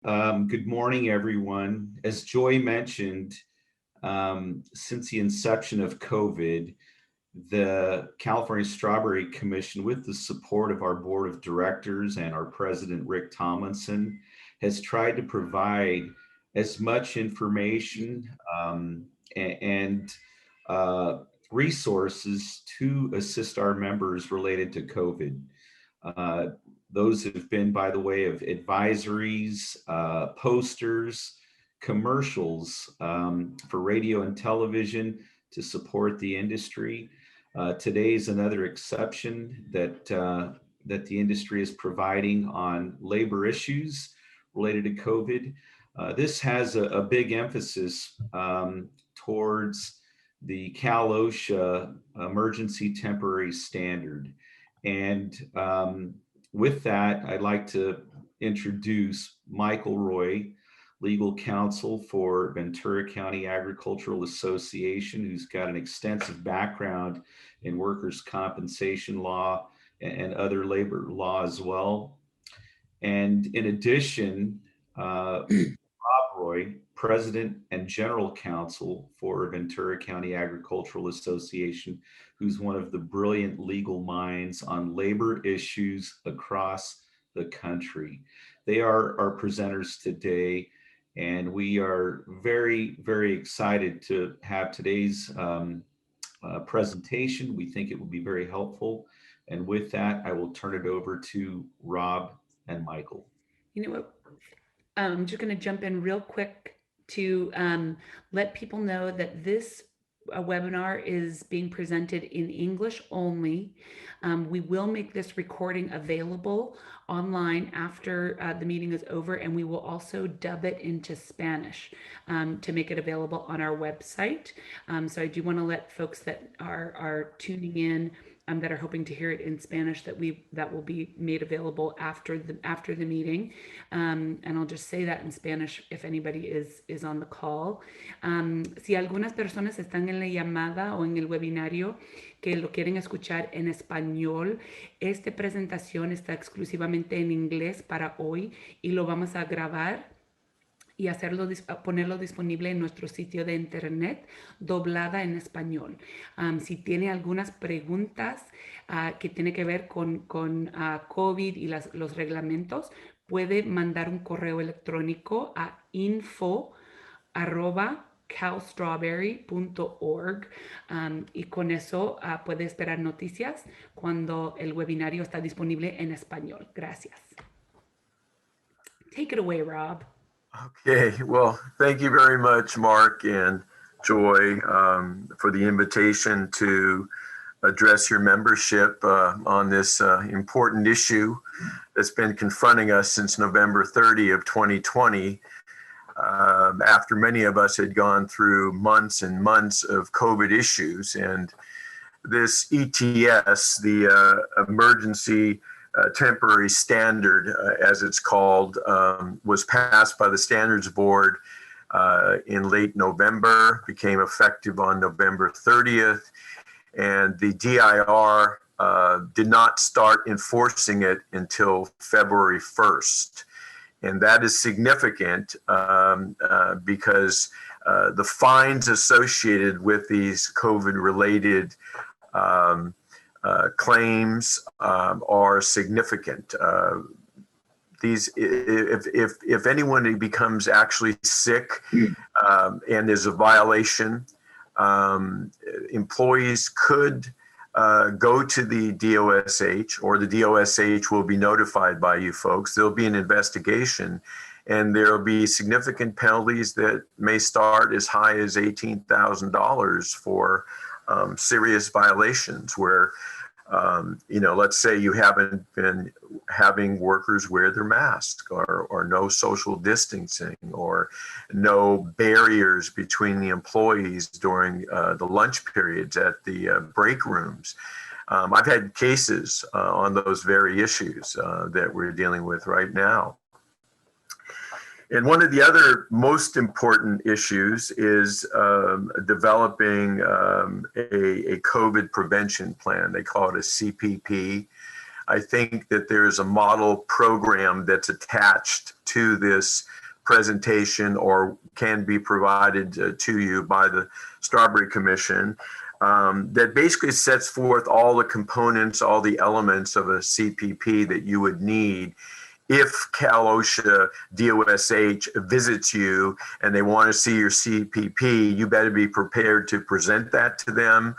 Good morning, everyone. As Joy mentioned, since the inception of COVID, the California Strawberry Commission, with the support of our board of directors and our president, Rick Tomlinson, has tried to provide as much information and resources to assist our members related to COVID. Uh, those have been by the way of advisories, posters, commercials for radio and television to support the industry. Today is another exception that the industry is providing on labor issues related to COVID. This has a big emphasis towards the Cal OSHA emergency temporary standard. And with that, I'd like to introduce Michael Roy, legal counsel for Ventura County Agricultural Association, who's got an extensive background in workers' compensation law and other labor law as well. And in addition, Rob Roy, President and General Counsel for Ventura County Agricultural Association, who's one of the brilliant legal minds on labor issues across the country. They are our presenters today, and we are very, very excited to have today's presentation. We think it will be very helpful. And with that, I will turn it over to Rob and Michael. You know what? I'm just going to jump in real quick to let people know that this webinar is being presented in English only. We will make this recording available online after the meeting is over, and we will also dub it into Spanish to make it available on our website. So I do want to let folks that are tuning in that are hoping to hear it in Spanish that will be made available after the meeting, and I'll just say that in Spanish if anybody is on the call. Si algunas personas están en la llamada o en el webinario que lo quieren escuchar en español, esta presentación está exclusivamente en inglés para hoy y lo vamos a grabar y ponerlo disponible en nuestro sitio de internet doblada en español. Si tiene algunas preguntas que tiene que ver con COVID y los reglamentos, puede mandar un correo electrónico a info@calstrawberry.org y con eso puede esperar noticias cuando el webinario está disponible en español. Gracias. Take it away, Rob. Okay, well, thank you very much, Mark and Joy, for the invitation to address your membership on this important issue that's been confronting us since November 30 of 2020, after many of us had gone through months and months of COVID issues. And this ETS, the Emergency Temporary Standard, as it's called, was passed by the Standards Board in late November, became effective on November 30th, and the DIR did not start enforcing it until February 1st. And that is significant because the fines associated with these COVID-related claims are significant. If anyone becomes actually sick and there's a violation, employees could go to the DOSH, or the DOSH will be notified by you folks. There'll be an investigation, and there'll be significant penalties that may start as high as $18,000 for serious violations where, let's say you haven't been having workers wear their mask, or no social distancing, or no barriers between the employees during the lunch periods at the break rooms. I've had cases on those very issues that we're dealing with right now. And one of the other most important issues is developing a COVID prevention plan. They call it a CPP. I think that there's a model program that's attached to this presentation or can be provided to you by the Strawberry Commission that basically sets forth all the components, all the elements of a CPP that you would need if Cal OSHA DOSH visits you and they want to see your CPP. You better be prepared to present that to them,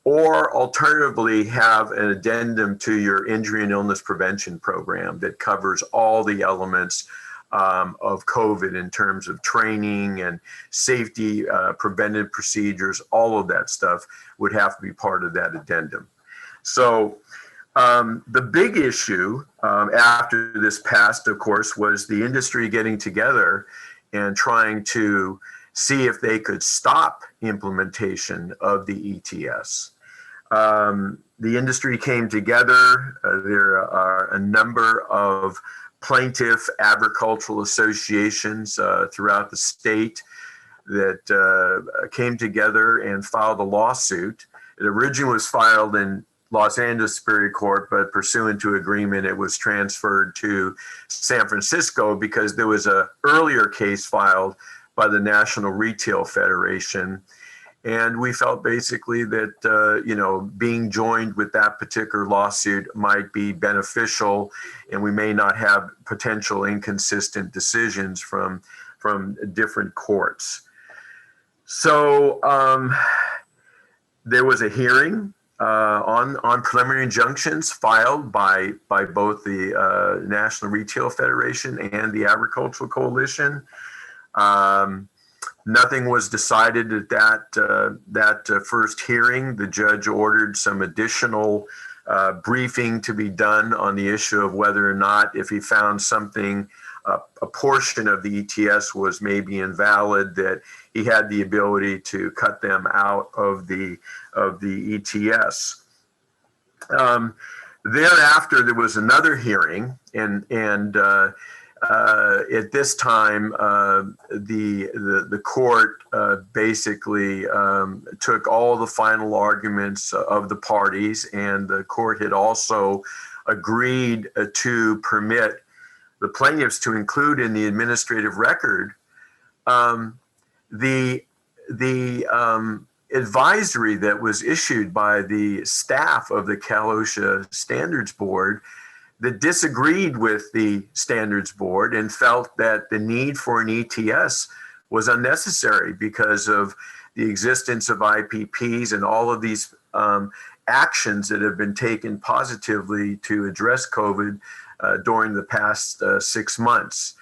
or alternatively have an addendum to your injury and illness prevention program that covers all the elements of COVID in terms of training and safety, preventive procedures. All of that stuff would have to be part of that addendum. So the big issue after this passed, of course, was the industry getting together and trying to see if they could stop implementation of the ETS. The industry came together. There are a number of plaintiff agricultural associations throughout the state that came together and filed a lawsuit. It originally was filed in Los Angeles Superior Court, but pursuant to agreement, it was transferred to San Francisco because there was an earlier case filed by the National Retail Federation. And we felt basically that, being joined with that particular lawsuit might be beneficial, and we may not have potential inconsistent decisions from different courts. So there was a hearing on preliminary injunctions filed by both the National Retail Federation and the Agricultural Coalition. Nothing was decided at that first hearing. The judge ordered some additional briefing to be done on the issue of whether or not, if he found something, a portion of the ETS was maybe invalid, that he had the ability to cut them out of the ETS. Thereafter, there was another hearing, and at this time, the court basically took all the final arguments of the parties, and the court had also agreed to permit the plaintiffs to include in the administrative record the advisory that was issued by the staff of the Cal OSHA Standards Board that disagreed with the Standards Board and felt that the need for an ETS was unnecessary because of the existence of IPPs and all of these actions that have been taken positively to address COVID during the past 6 months.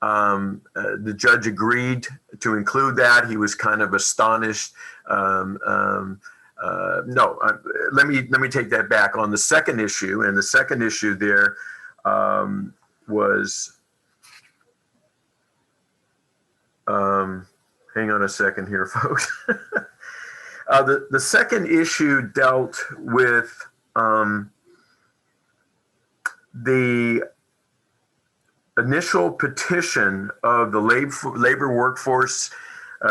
The judge agreed to include that. He was kind of astonished. Let me take that back. On the second issue, and the second issue there was, hang on a second here, folks. The second issue dealt with the initial petition of the labor workforce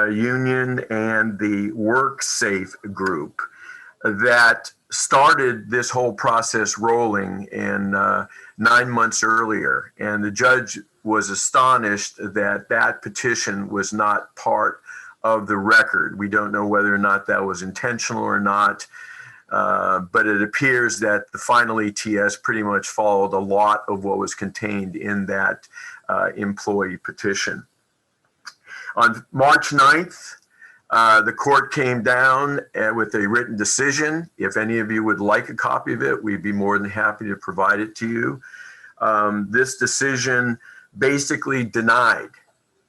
union and the WorkSafe group that started this whole process rolling in 9 months earlier. And the judge was astonished that that petition was not part of the record. We don't know whether or not that was intentional or not, but it appears that the final ETS pretty much followed a lot of what was contained in that employee petition. On March 9th, the court came down with a written decision. If any of you would like a copy of it, we'd be more than happy to provide it to you. This decision basically denied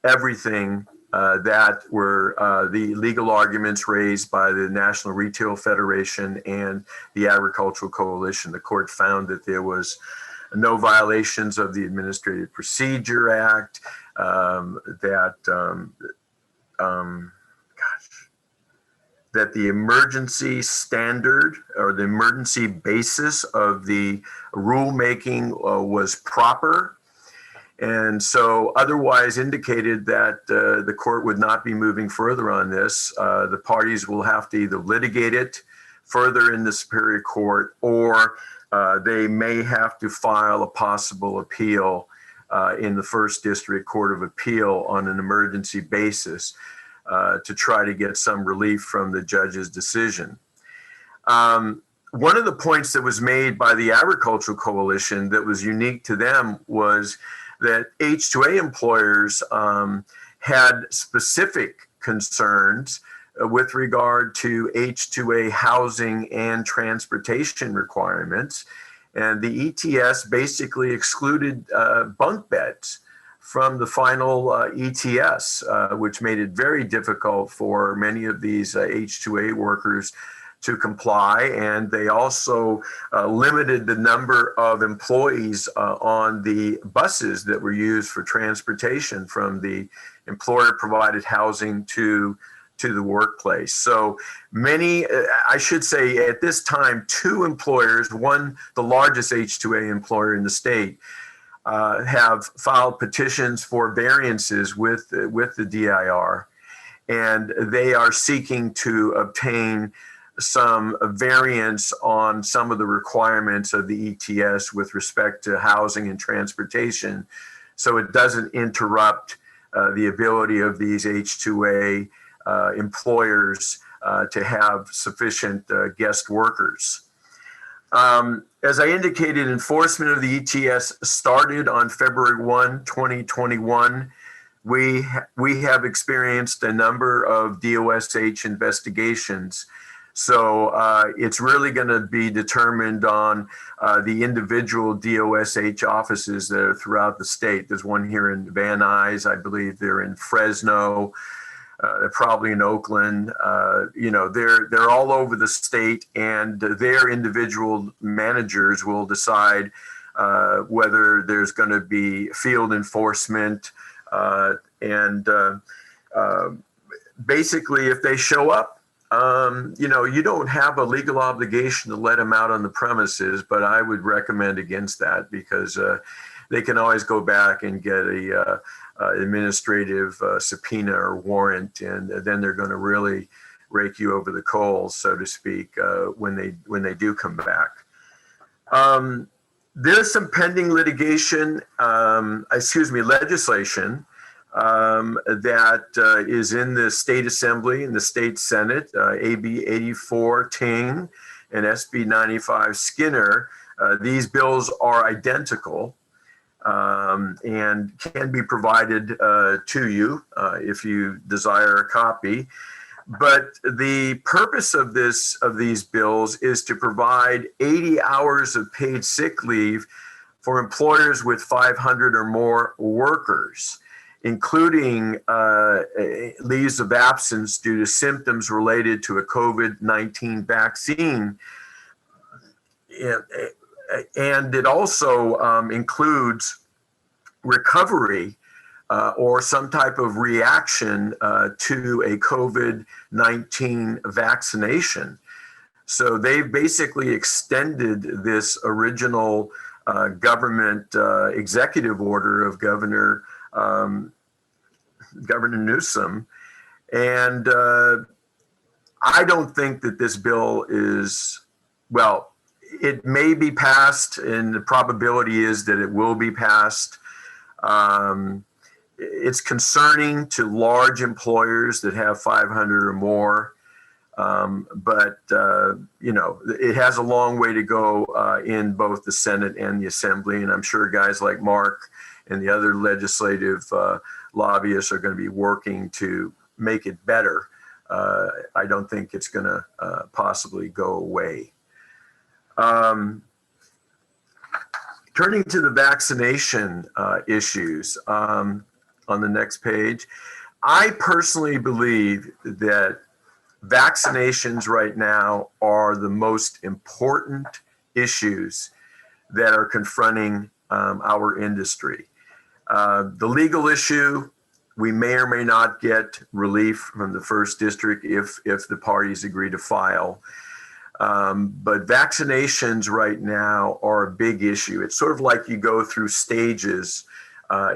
everything that were the legal arguments raised by the National Retail Federation and the Agricultural Coalition. The court found that there was no violations of the Administrative Procedure Act, that the emergency standard or the emergency basis of the rulemaking was proper, and so otherwise indicated that the court would not be moving further on this. The parties will have to either litigate it further in the Superior Court or they may have to file a possible appeal in the First District Court of Appeal on an emergency basis to try to get some relief from the judge's decision. One of the points that was made by the Agricultural Coalition that was unique to them was that H-2A employers had specific concerns with regard to H-2A housing and transportation requirements. And the ETS basically excluded bunk beds from the final ETS, which made it very difficult for many of these H-2A workers to comply. And they also limited the number of employees on the buses that were used for transportation from the employer-provided housing to the workplace. So many, I should say at this time, 2 employers, one, the largest H-2A employer in the state, have filed petitions for variances with the DIR. And they are seeking to obtain some variance on some of the requirements of the ETS with respect to housing and transportation, so it doesn't interrupt the ability of these H-2A employers to have sufficient guest workers. As I indicated, enforcement of the ETS started on February 1, 2021. We have experienced a number of DOSH investigations. So it's really going to be determined on the individual DOSH offices that are throughout the state. There's one here in Van Nuys, I believe they're in Fresno, they're probably in Oakland. You know, they're all over the state, and their individual managers will decide whether there's going to be field enforcement. Basically, if they show up, you know, you don't have a legal obligation to let them out on the premises, but I would recommend against that because they can always go back and get a administrative subpoena or warrant, and then they're going to really rake you over the coals, so to speak, when they do come back. There's some pending litigation, legislation that is in the State Assembly and the State Senate, AB 84 Ting and SB 95 Skinner. These bills are identical and can be provided to you if you desire a copy. But the purpose of these bills is to provide 80 hours of paid sick leave for employers with 500 or more workers, including leaves of absence due to symptoms related to a COVID-19 vaccine. And it also includes recovery or some type of reaction to a COVID-19 vaccination. So they've basically extended this original government executive order of Governor Newsom. And I don't think that this bill is, well, it may be passed, and the probability is that it will be passed. It's concerning to large employers that have 500 or more, but you know, it has a long way to go in both the Senate and the Assembly, and I'm sure guys like Mark and the other legislative lobbyists are going to be working to make it better. I don't think it's going to possibly go away. Turning to the vaccination issues on the next page, I personally believe that vaccinations right now are the most important issues that are confronting our industry. The legal issue, we may or may not get relief from the First District if the parties agree to file. But vaccinations right now are a big issue. It's sort of like you go through stages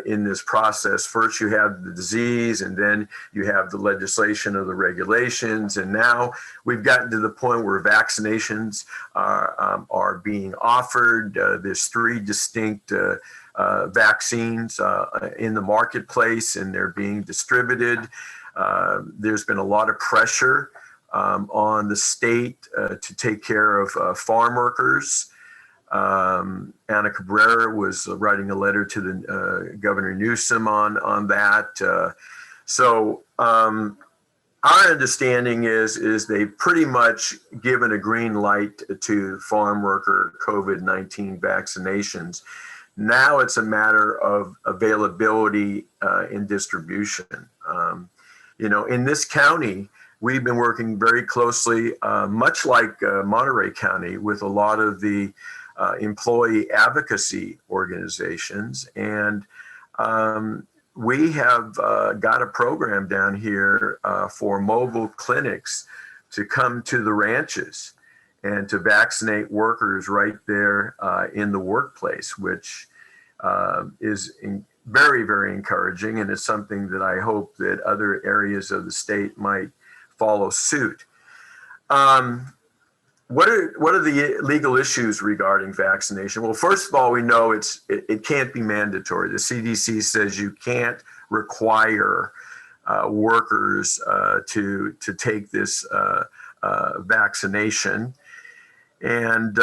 in this process. First, you have the disease, and then you have the legislation of the regulations. And now we've gotten to the point where vaccinations are being offered. There's 3 distinct vaccines in the marketplace, and they're being distributed. There's been a lot of pressure on the state to take care of farm workers. Ana Cabrera was writing a letter to the Governor Newsom on that. So our understanding is they've pretty much given a green light to farm worker COVID-19 vaccinations. Now it's a matter of availability and distribution. In this county, we've been working very closely, much like Monterey County, with a lot of the employee advocacy organizations. And we have got a program down here for mobile clinics to come to the ranches and to vaccinate workers right there in the workplace, which is very, very encouraging. And it's something that I hope that other areas of the state might follow suit. What are the legal issues regarding vaccination? Well, first of all, we know it can't be mandatory. The CDC says you can't require workers to take this vaccination. And,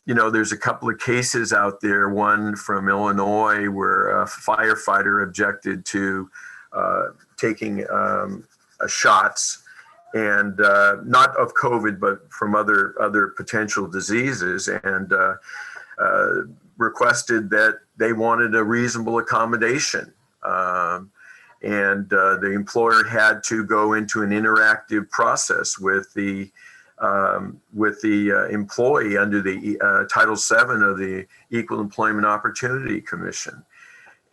there's a couple of cases out there, one from Illinois where a firefighter objected to taking shots, and not of COVID, but from other potential diseases, and requested that they wanted a reasonable accommodation. And the employer had to go into an interactive process with the employee under the Title VII of the Equal Employment Opportunity Commission.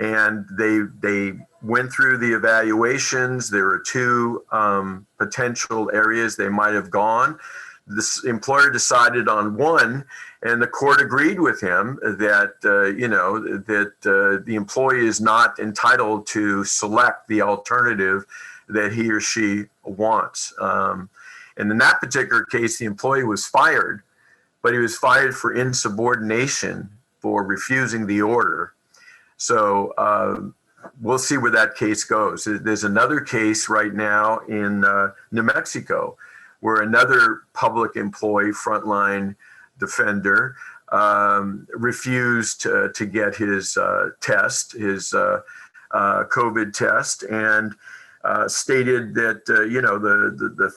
And they went through the evaluations. There were 2 potential areas they might have gone. This employer decided on one, and the court agreed with him that the employee is not entitled to select the alternative that he or she wants. And in that particular case, the employee was fired, but he was fired for insubordination for refusing the order. So we'll see where that case goes. There's another case right now in New Mexico where another public employee, frontline defender, refused to get his test, his COVID test, and stated that the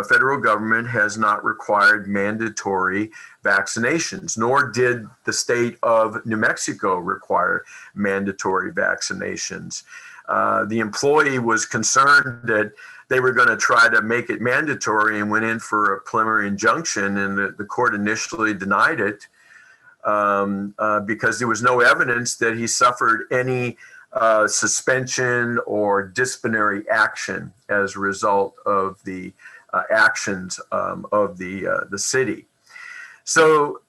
federal government has not required mandatory vaccinations, nor did the state of New Mexico require mandatory vaccinations. The employee was concerned that they were going to try to make it mandatory and went in for a preliminary injunction, and the court initially denied it because there was no evidence that he suffered any suspension or disciplinary action as a result of the actions of the city. So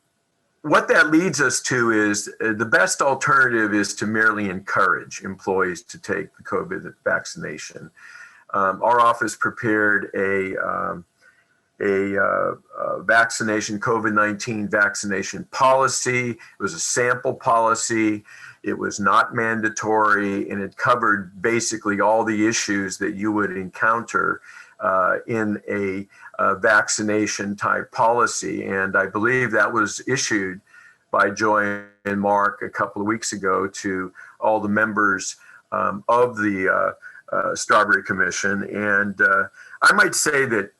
what that leads us to is the best alternative is to merely encourage employees to take the COVID vaccination. Our office prepared a vaccination, COVID-19 vaccination policy. It was a sample policy. It was not mandatory, and it covered basically all the issues that you would encounter in a vaccination type policy. And I believe that was issued by Joy and Mark a couple of weeks ago to all the members of the Strawberry Commission. And I might say that,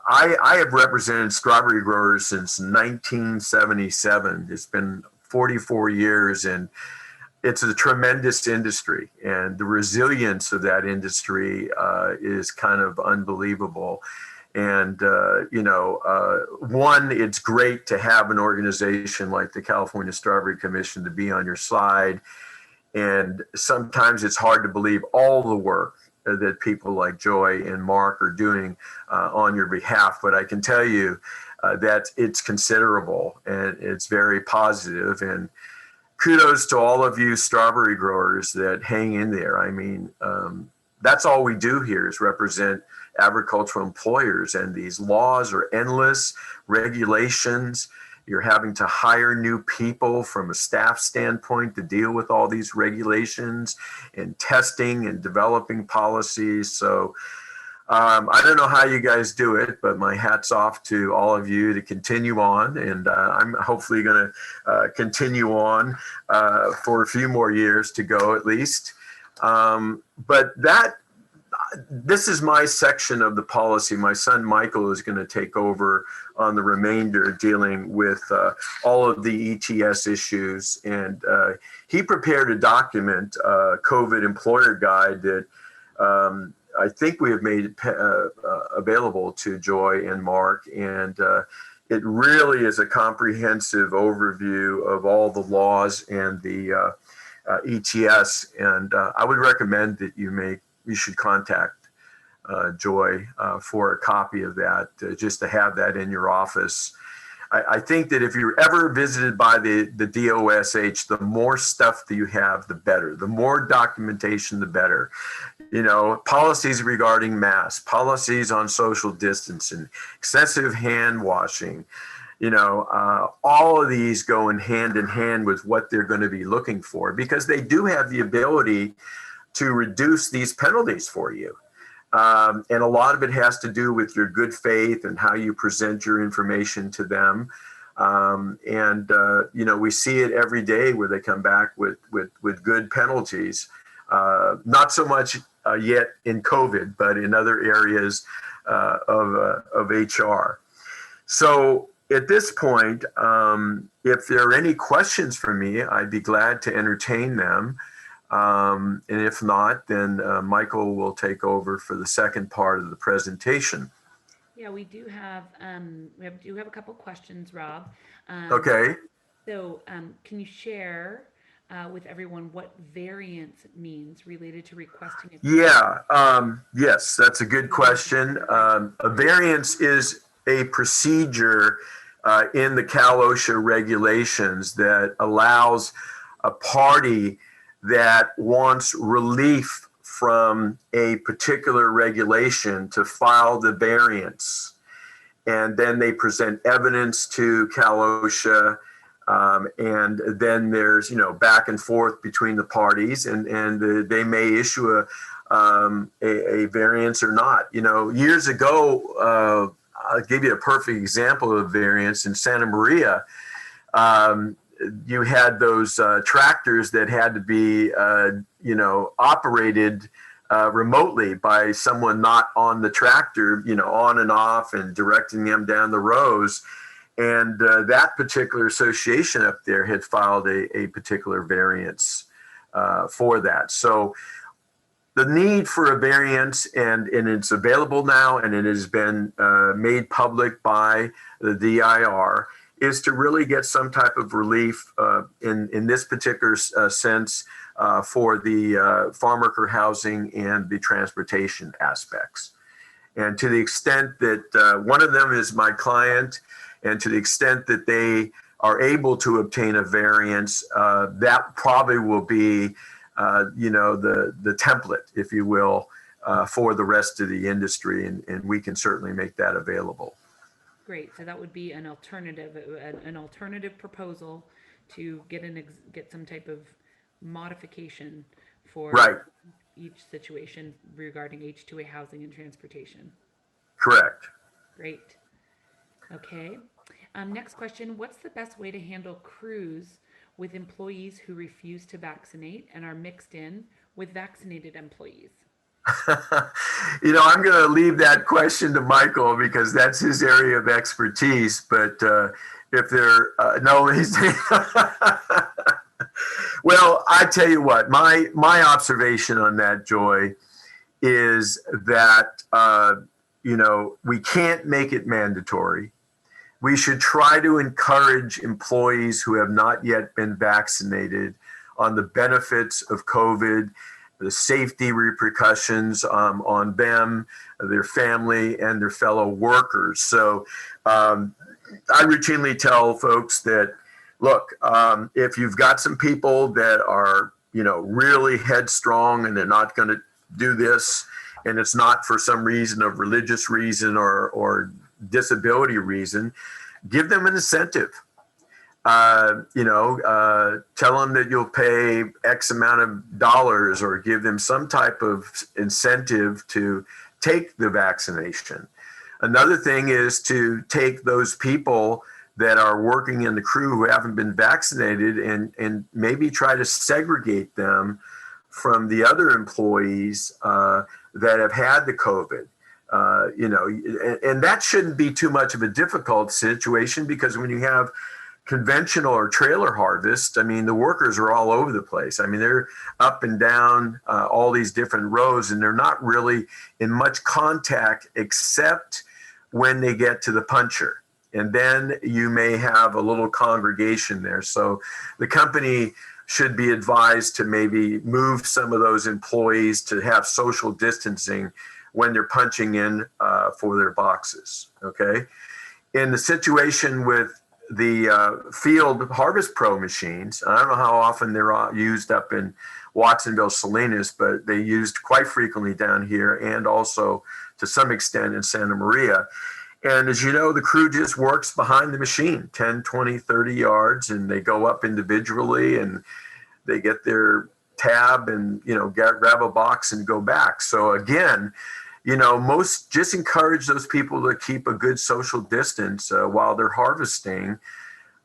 I have represented strawberry growers since 1977. It's been 44 years, and it's a tremendous industry, and the resilience of that industry is kind of unbelievable. And, one, it's great to have an organization like the California Strawberry Commission to be on your side. And sometimes it's hard to believe all the work that people like Joy and Mark are doing on your behalf. But I can tell you that it's considerable and it's very positive. And kudos to all of you strawberry growers that hang in there. I mean, that's all we do here is represent agricultural employers, and these laws are endless, regulations. You're having to hire new people from a staff standpoint to deal with all these regulations and testing and developing policies. So I don't know how you guys do it, but my hat's off to all of you to continue on. And I'm hopefully going to continue on for a few more years to go at least. But this is my section of the policy. My son Michael is going to take over on the remainder, dealing with all of the ETS issues. And he prepared a document, COVID employer guide, that I think we have made available to Joy and Mark. And it really is a comprehensive overview of all the laws and the ETS. And I would recommend that you should contact Joy for a copy of that, just to have that in your office. I think that if you're ever visited by the DOSH, the more stuff that you have, the better. The more documentation, the better. You know, policies regarding masks, policies on social distancing, excessive hand washing, you know, all of these go in hand with what they're going to be looking for, because they do have the ability to reduce these penalties for you. And a lot of it has to do with your good faith and how you present your information to them. You know, we see it every day where they come back with good penalties. Not so much yet in COVID, but in other areas of HR. So at this point, if there are any questions for me, I'd be glad to entertain them. And if not, then Michael will take over for the second part of the presentation. Yeah, we do have a couple questions, Rob. Okay. So can you share with everyone what variance means related to requesting? Yes, that's a good question. A variance is a procedure in the Cal OSHA regulations that allows a party that wants relief from a particular regulation to file the variance. And then they present evidence to Cal OSHA. And then there's, you know, back and forth between the parties, and they may issue a variance or not. You know, years ago, I'll give you a perfect example of variance in Santa Maria. You had those tractors that had to be, you know, operated remotely by someone not on the tractor, you know, on and off and directing them down the rows. And that particular association up there had filed a particular variance for that. So the need for a variance, and it's available now, and it has been made public by the DIR, is to really get some type of relief in this particular sense for the farm worker housing and the transportation aspects. And to the extent that one of them is my client, and to the extent that they are able to obtain a variance, that probably will be, you know, the template, if you will, for the rest of the industry, and we can certainly make that available. Great. So that would be an alternative proposal to get some type of modification for each situation regarding H2A housing and transportation. Correct. Great. Okay. Next question. What's the best way to handle crews with employees who refuse to vaccinate and are mixed in with vaccinated employees? You know, I'm going to leave that question to Michael because that's his area of expertise. But if there, no, he's. Well, I tell you what, my observation on that, Joy, is that you know, we can't make it mandatory. We should try to encourage employees who have not yet been vaccinated on the benefits of COVID, the safety repercussions on them, their family, and their fellow workers. So I routinely tell folks that look, if you've got some people that are, really headstrong and they're not going to do this, and it's not for some reason of religious reason or disability reason, give them an incentive. Tell them that you'll pay X amount of dollars, or give them some type of incentive to take the vaccination. Another thing is to take those people that are working in the crew who haven't been vaccinated and maybe try to segregate them from the other employees that have had the COVID. And that shouldn't be too much of a difficult situation, because when you have conventional or trailer harvest, I mean, the workers are all over the place. I mean, they're up and down all these different rows, and they're not really in much contact except when they get to the puncher. And then you may have a little congregation there. So the company should be advised to maybe move some of those employees to have social distancing when they're punching in for their boxes, okay? In the situation with the field Harvest Pro machines, I don't know how often they're used up in Watsonville, Salinas, but they used quite frequently down here, and also to some extent in Santa Maria. And as you know, the crew just works behind the machine 10, 20, 30 yards, and they go up individually and they get their tab and, grab a box and go back. So again, most just encourage those people to keep a good social distance while they're harvesting.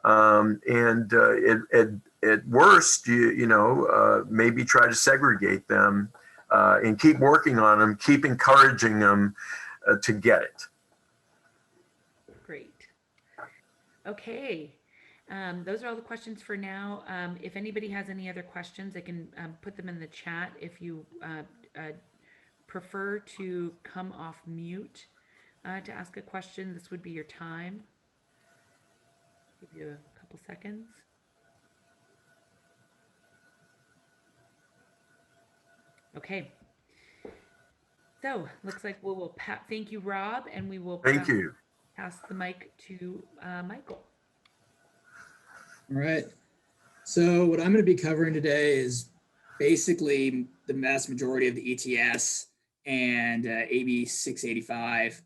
And at worst, maybe try to segregate them and keep working on them, keep encouraging them to get it. Great. Okay. Those are all the questions for now. If anybody has any other questions, they can put them in the chat. If you prefer to come off mute to ask a question, this would be your time. Give you a couple seconds. Okay. So looks like we will thank you, Rob, and we will Thank you. Pass the mic to Michael. All right. So what I'm going to be covering today is basically the vast majority of the ETS and AB 685.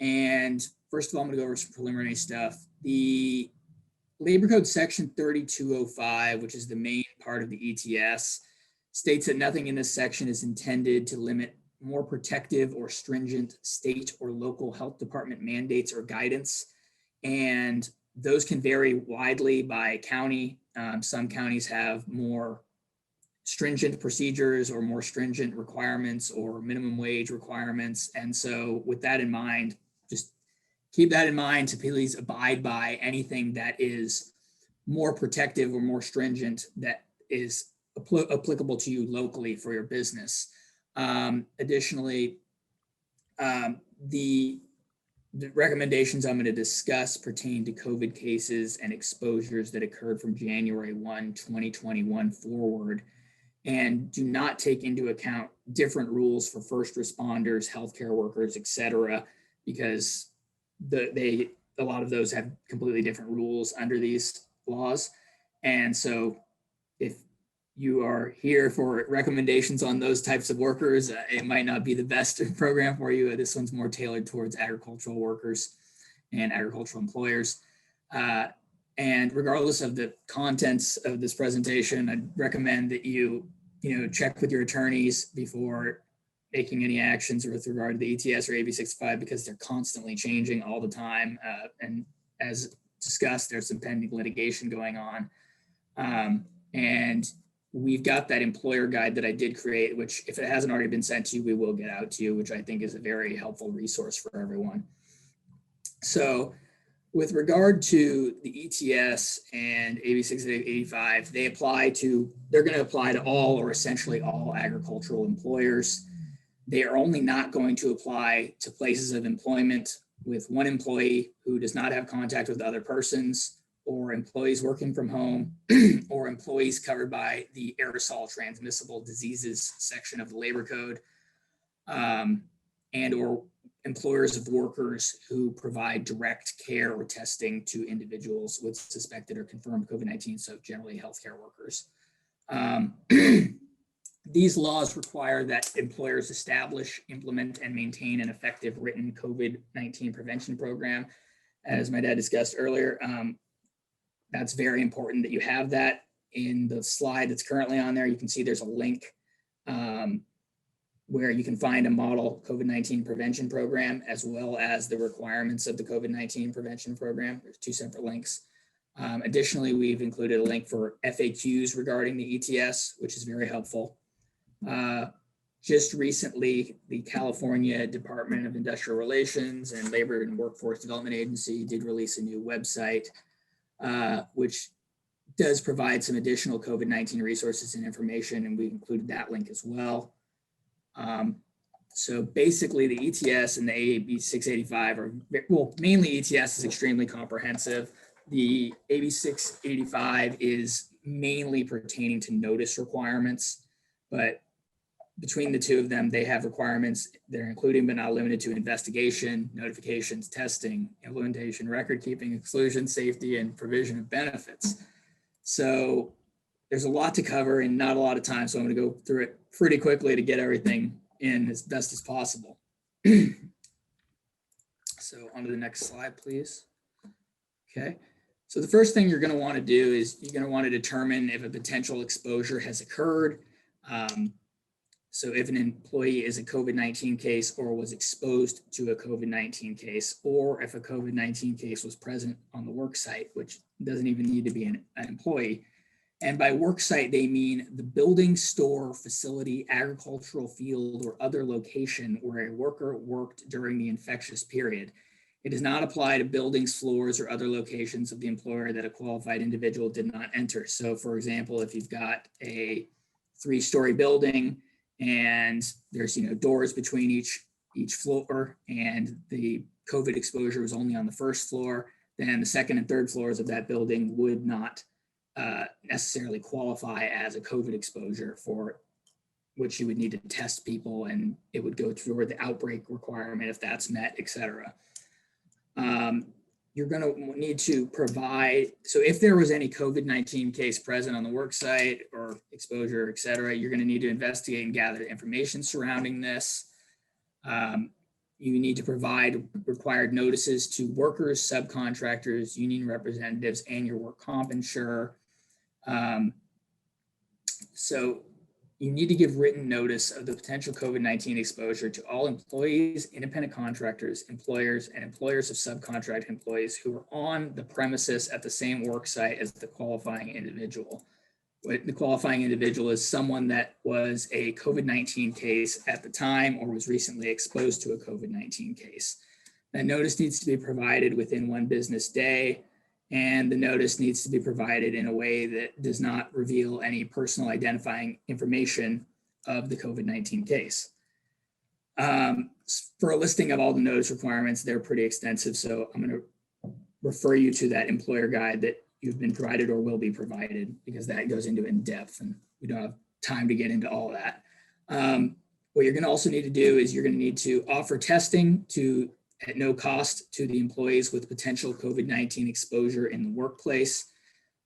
And first of all, I'm going to go over some preliminary stuff. The Labor Code Section 3205, which is the main part of the ETS, states that nothing in this section is intended to limit more protective or stringent state or local health department mandates or guidance. And those can vary widely by county. Some counties have more stringent procedures or more stringent requirements or minimum wage requirements. And so with that in mind, just keep that in mind to please abide by anything that is more protective or more stringent that is applicable to you locally for your business. Additionally, the recommendations I'm going to discuss pertain to COVID cases and exposures that occurred from January 1, 2021 forward, and do not take into account different rules for first responders, healthcare workers, et cetera, because a lot of those have completely different rules under these laws. And so if you are here for recommendations on those types of workers, it might not be the best program for you. This one's more tailored towards agricultural workers and agricultural employers. And regardless of the contents of this presentation, I'd recommend that you check with your attorneys before making any actions with regard to the ETS or AB 65, because they're constantly changing all the time. And as discussed, there's some pending litigation going on. And we've got that employer guide that I did create, which if it hasn't already been sent to you, we will get out to you, which I think is a very helpful resource for everyone. So with regard to the ETS and AB 685, they're going to apply to all or essentially all agricultural employers. They are only not going to apply to places of employment with one employee who does not have contact with other persons, or employees working from home, or employees covered by the aerosol transmissible diseases section of the labor code. and or employers of workers who provide direct care or testing to individuals with suspected or confirmed COVID-19, so generally healthcare workers. These laws require that employers establish, implement, and maintain an effective written COVID-19 prevention program. As my dad discussed earlier, that's very important that you have that. In the slide that's currently on there, you can see there's a link where you can find a model COVID-19 prevention program, as well as the requirements of the COVID-19 prevention program. There's two separate links. Additionally, we've included a link for FAQs regarding the ETS, which is very helpful. Just recently, the California Department of Industrial Relations and Labor and Workforce Development Agency did release a new website, which does provide some additional COVID-19 resources and information, and we included that link as well. So basically the ETS and the AB 685 are, well, mainly ETS is extremely comprehensive. The AB 685 is mainly pertaining to notice requirements, but between the two of them, they have requirements that are including but not limited to investigation, notifications, testing, implementation, record keeping, exclusion, safety, and provision of benefits. So there's a lot to cover and not a lot of time, so I'm going to go through it pretty quickly to get everything in as best as possible. So on to the next slide, please. Okay, so the first thing you're going to want to do is you're going to want to determine if a potential exposure has occurred. So if an employee is a COVID-19 case or was exposed to a COVID-19 case, or if a COVID-19 case was present on the work site, which doesn't even need to be an employee. And by work site, they mean the building, store, facility, agricultural field, or other location where a worker worked during the infectious period. It does not apply to buildings, floors, or other locations of the employer that a qualified individual did not enter. So for example, if you've got a 3-story building and there's doors between each floor, and the COVID exposure was only on the first floor, then the second and third floors of that building would not necessarily qualify as a COVID exposure, for which you would need to test people, and it would go through the outbreak requirement if that's met, et cetera. You're going to need to provide, so if there was any COVID-19 case present on the work site or exposure, et cetera, you're going to need to investigate and gather information surrounding this. You need to provide required notices to workers, subcontractors, union representatives, and your work comp insurer. So you need to give written notice of the potential COVID-19 exposure to all employees, independent contractors, employers, and employers of subcontract employees who are on the premises at the same work site as the qualifying individual. The qualifying individual is someone that was a COVID-19 case at the time or was recently exposed to a COVID-19 case. That notice needs to be provided within 1 business day, and the notice needs to be provided in a way that does not reveal any personal identifying information of the COVID-19 case. For a listing of all the notice requirements, they're pretty extensive, so I'm going to refer you to that employer guide that you've been provided or will be provided, because that goes into in depth and we don't have time to get into all that. What you're going to also need to do is you're going to need to offer testing at no cost to the employees with potential COVID-19 exposure in the workplace.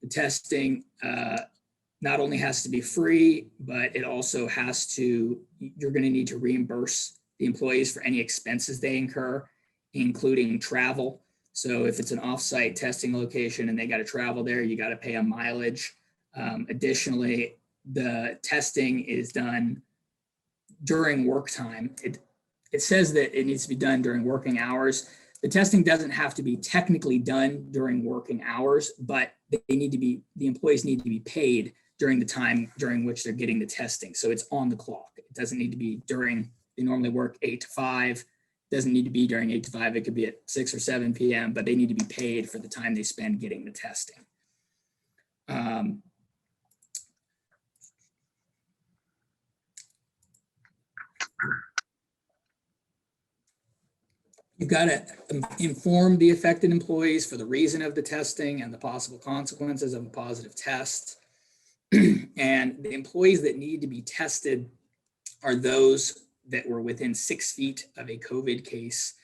The testing not only has to be free, but it also you're going to need to reimburse the employees for any expenses they incur, including travel. So if it's an off-site testing location and they got to travel there, you got to pay a mileage. Additionally, the testing is done during work time. It says that it needs to be done during working hours. The testing doesn't have to be technically done during working hours, but the employees need to be paid during the time during which they're getting the testing. So it's on the clock. It doesn't need to be they normally work 8 to 5. It doesn't need to be during 8 to 5. It could be at 6 or 7 p.m., but they need to be paid for the time they spend getting the testing. You've got to inform the affected employees for the reason of the testing and the possible consequences of a positive test. And the employees that need to be tested are those that were within 6 feet of a COVID case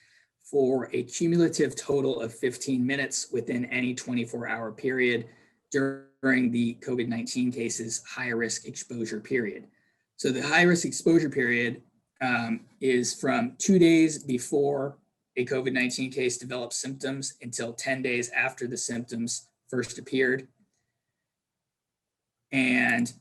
for a cumulative total of 15 minutes within any 24-hour period during the COVID-19 case's high-risk exposure period. So the high-risk exposure period is from 2 days before a COVID-19 case develops symptoms until 10 days after the symptoms first appeared. And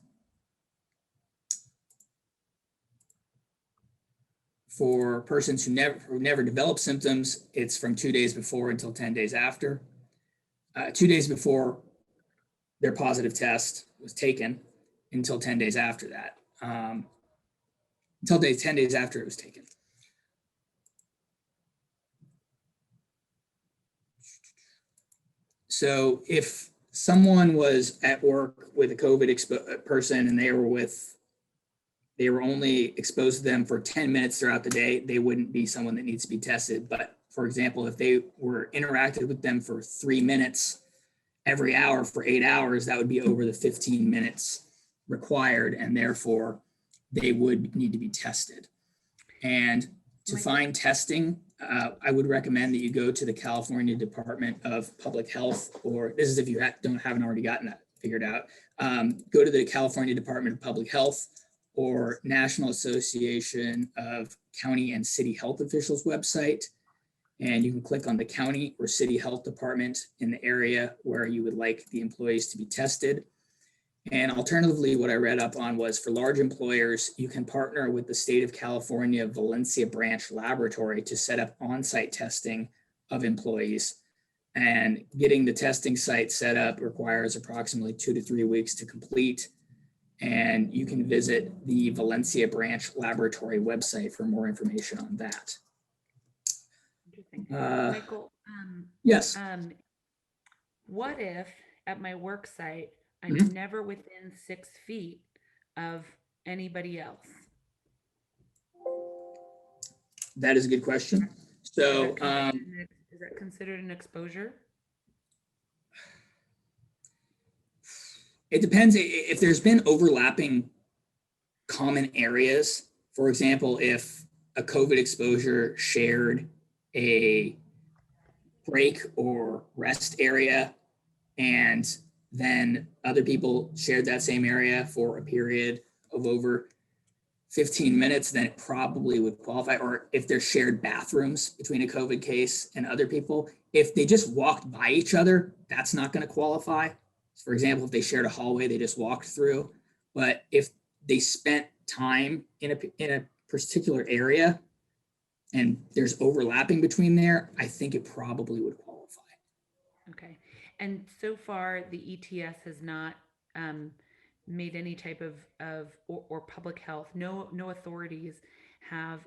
for persons who never develop symptoms, it's from 2 days before until 10 days after. 2 days before their positive test was taken until 10 days after that. Until 10 days after it was taken. So if someone was at work with a COVID person and they were only exposed to them for 10 minutes throughout the day, they wouldn't be someone that needs to be tested. But for example, if they were interacted with them for 3 minutes every hour for 8 hours, that would be over the 15 minutes required, and therefore they would need to be tested. And to find testing, I would recommend that you go to the California Department of Public Health, or this is if you haven't already gotten that figured out. Go to the California Department of Public Health or National Association of County and City Health Officials website, and you can click on the county or city health department in the area where you would like the employees to be tested. And alternatively, what I read up on was for large employers, you can partner with the state of California Valencia branch laboratory to set up on-site testing of employees. And getting the testing site set up requires approximately 2 to 3 weeks to complete. And you can visit the Valencia branch laboratory website for more information on that. Interesting. Michael, Yes. What if at my work site, I'm Mhm. never within 6 feet of anybody else? That is a good question. So Is that considered an exposure? it depends if there's been overlapping common areas. For example, if a COVID exposure shared a break or rest area, and then other people shared that same area for a period of over 15 minutes, then it probably would qualify. Or if there's shared bathrooms between a COVID case and other people, if they just walked by each other, that's not going to qualify. For example, if they shared a hallway they just walked through. But if they spent time in a particular area and there's overlapping between there, I think it probably would qualify. Okay. And so far, the ETS has not made any type of or public health. No authorities have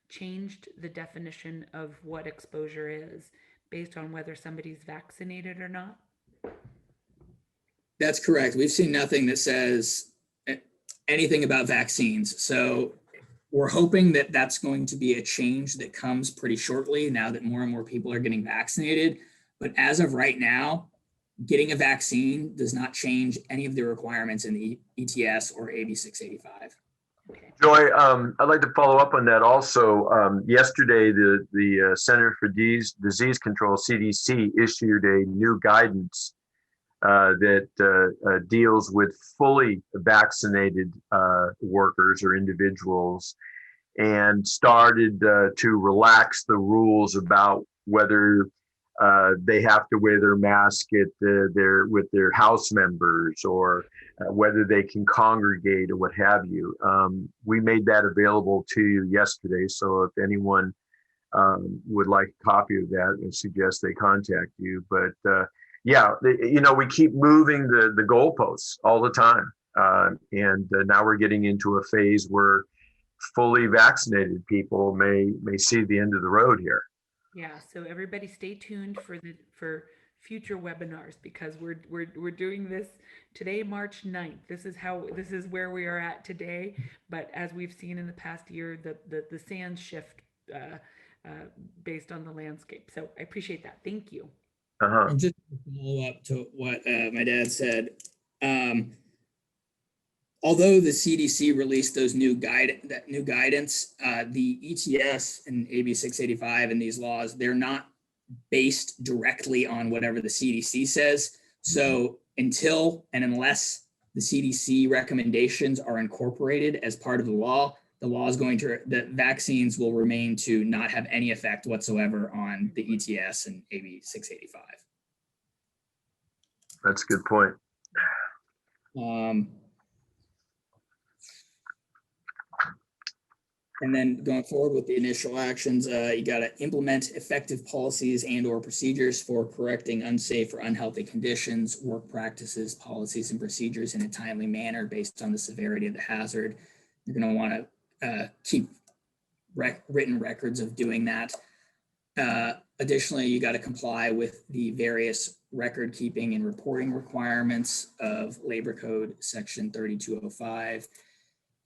changed the definition of what exposure is based on whether somebody's vaccinated or not. That's correct. We've seen nothing that says anything about vaccines. So we're hoping that that's going to be a change that comes pretty shortly now that more and more people are getting vaccinated. But as of right now, getting a vaccine does not change any of the requirements in the ETS or AB 685. Okay. Joy, I'd like to follow up on that also. Yesterday, the Center for Disease Control, CDC, issued a new guidance that deals with fully vaccinated workers or individuals, and started to relax the rules about whether they have to wear their mask at with their house members, or whether they can congregate or what have you. We made that available to you yesterday, so if anyone would like a copy of that, I suggest they contact you. But yeah, we keep moving the goalposts all the time, and now we're getting into a phase where fully vaccinated people may see the end of the road here. Yeah, so everybody stay tuned for future webinars, because we're doing this today, March 9th. This is where we are at today. But as we've seen in the past year, the sands shift based on the landscape. So I appreciate that. Thank you. And just to follow up to what my dad said, although the CDC released those new guidance, the ETS and AB 685 and these laws, they're not based directly on whatever the CDC says. So until and unless the CDC recommendations are incorporated as part of the law is going to, the vaccines will remain to not have any effect whatsoever on the ETS and AB 685. That's a good point. And then going forward with the initial actions, you got to implement effective policies and or procedures for correcting unsafe or unhealthy conditions, work practices, policies, and procedures in a timely manner based on the severity of the hazard. You're going to want to keep written records of doing that. Additionally, you got to comply with the various record keeping and reporting requirements of Labor Code Section 3205,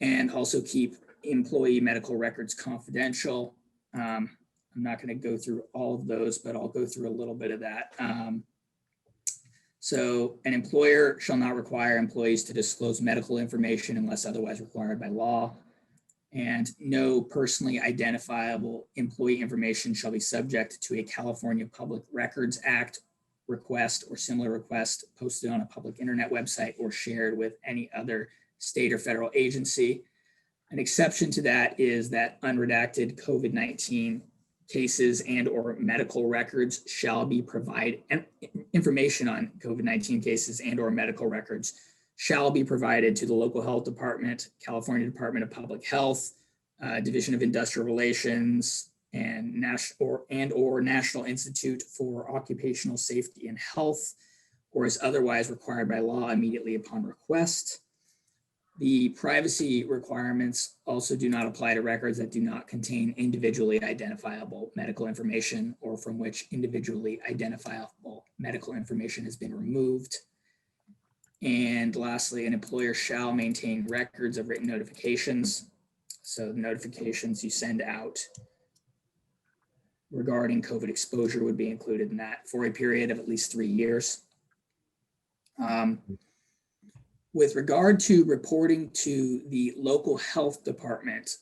and also keep employee medical records confidential. I'm not going to go through all of those, but I'll go through a little bit of that. So an employer shall not require employees to disclose medical information unless otherwise required by law. And no personally identifiable employee information shall be subject to a California Public Records Act request or similar request posted on a public internet website or shared with any other state or federal agency. An exception to that is that unredacted COVID-19 cases and or medical records shall be provided, and information on COVID-19 cases and or medical records shall be provided to the local health department, California Department of Public Health, Division of Industrial Relations, and National Institute for Occupational Safety and Health, or as otherwise required by law immediately upon request. The privacy requirements also do not apply to records that do not contain individually identifiable medical information or from which individually identifiable medical information has been removed. And lastly, an employer shall maintain records of written notifications. So the notifications you send out regarding COVID exposure would be included in that for a period of at least 3 years. With regard to reporting to the local health department,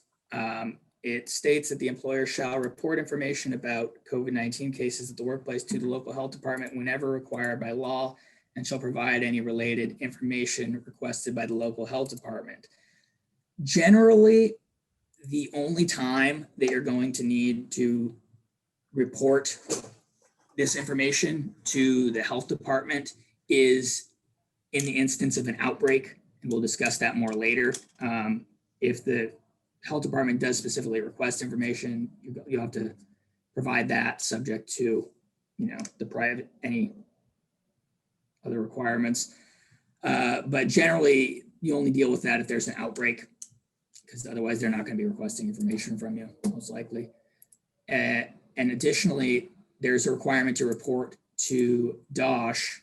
it states that the employer shall report information about COVID-19 cases at the workplace to the local health department whenever required by law, and shall provide any related information requested by the local health department. Generally, the only time that you're going to need to report this information to the health department is in the instance of an outbreak, and we'll discuss that more later. If the health department does specifically request information, you'll have to provide that subject to, the private, any other requirements. But generally, you only deal with that if there's an outbreak, because otherwise they're not going to be requesting information from you, most likely. And additionally, there's a requirement to report to DOSH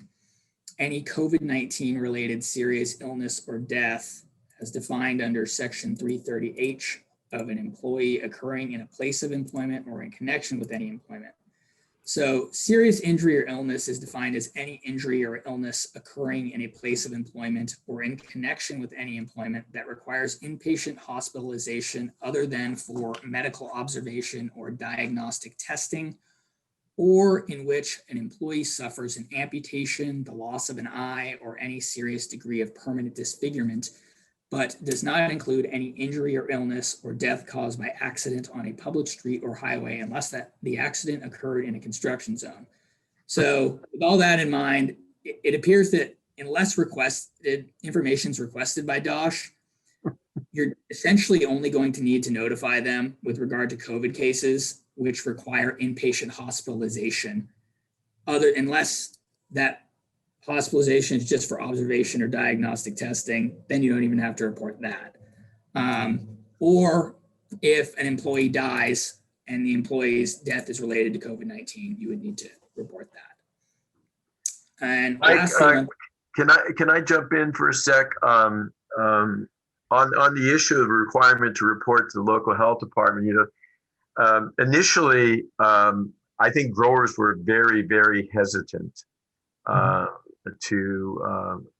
any COVID-19 related serious illness or death as defined under Section 330H of an employee occurring in a place of employment or in connection with any employment. So serious injury or illness is defined as any injury or illness occurring in a place of employment or in connection with any employment that requires inpatient hospitalization other than for medical observation or diagnostic testing, or in which an employee suffers an amputation, the loss of an eye, or any serious degree of permanent disfigurement, but does not include any injury or illness or death caused by accident on a public street or highway unless that the accident occurred in a construction zone. So with all that in mind, it appears that unless information is requested by DOSH, you're essentially only going to need to notify them with regard to COVID cases which require inpatient hospitalization, unless that hospitalization is just for observation or diagnostic testing, then you don't even have to report that. Or if an employee dies and the employee's death is related to COVID-19, you would need to report that. And lastly, can I jump in for a sec on the issue of a requirement to report to the local health department? Initially, I think growers were very, very hesitant.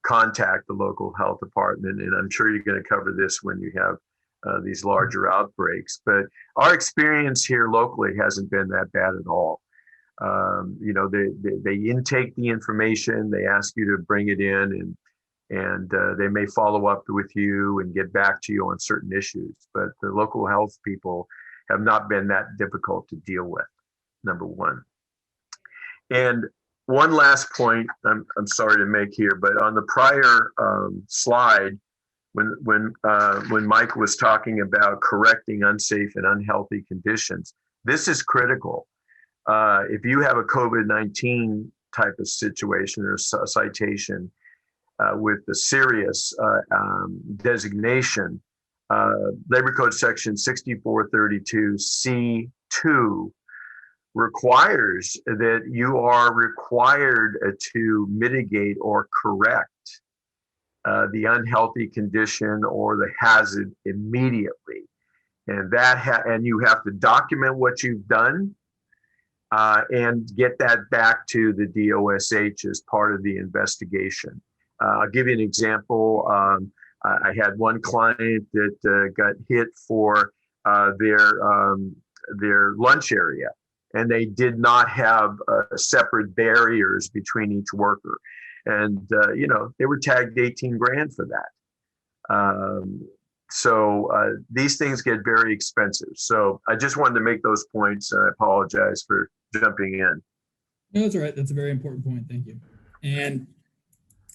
contact the local health department. And I'm sure you're going to cover this when you have these larger outbreaks. But our experience here locally hasn't been that bad at all. You know, they intake the information, they ask you to bring it in, and they may follow up with you and get back to you on certain issues. But the local health people have not been that difficult to deal with, number one. And one last point I'm sorry to make here, but on the prior slide, when Mike was talking about correcting unsafe and unhealthy conditions, this is critical. If you have a COVID-19 type of situation or citation with the serious designation, Labor Code Section 6432C2 requires that you are required to mitigate or correct the unhealthy condition or the hazard immediately. And and you have to document what you've done and get that back to the DOSH as part of the investigation. I'll give you an example. I had one client that got hit for their lunch area, and they did not have separate barriers between each worker. And, you know, they were tagged 18 grand for that. So these things get very expensive. So I just wanted to make those points. And I apologize for jumping in. No, that's all right. That's a very important point. Thank you. And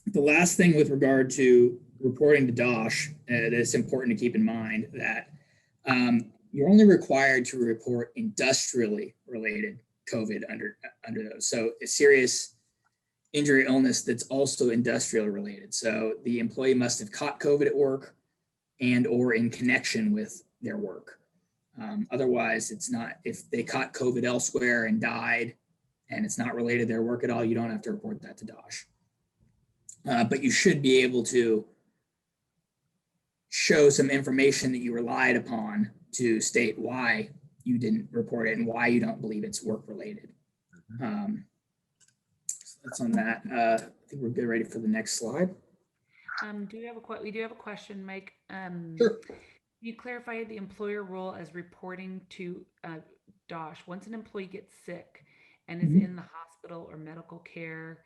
the last thing with regard to reporting to DOSH, that's important to keep in mind that you're only required to report industrially related COVID under those. So a serious injury, illness that's also industrial related. So the employee must have caught COVID at work and or in connection with their work. Otherwise, it's not, if they caught COVID elsewhere and died and it's not related to their work at all, you don't have to report that to DOSH. But you should be able to show some information that you relied upon to state why you didn't report it and why you don't believe it's work related. So that's on that. I think we're good, ready for the next slide. We do have a question, Mike. Sure. You clarified the employer role as reporting to DOSH. Once an employee gets sick and is in the hospital or medical care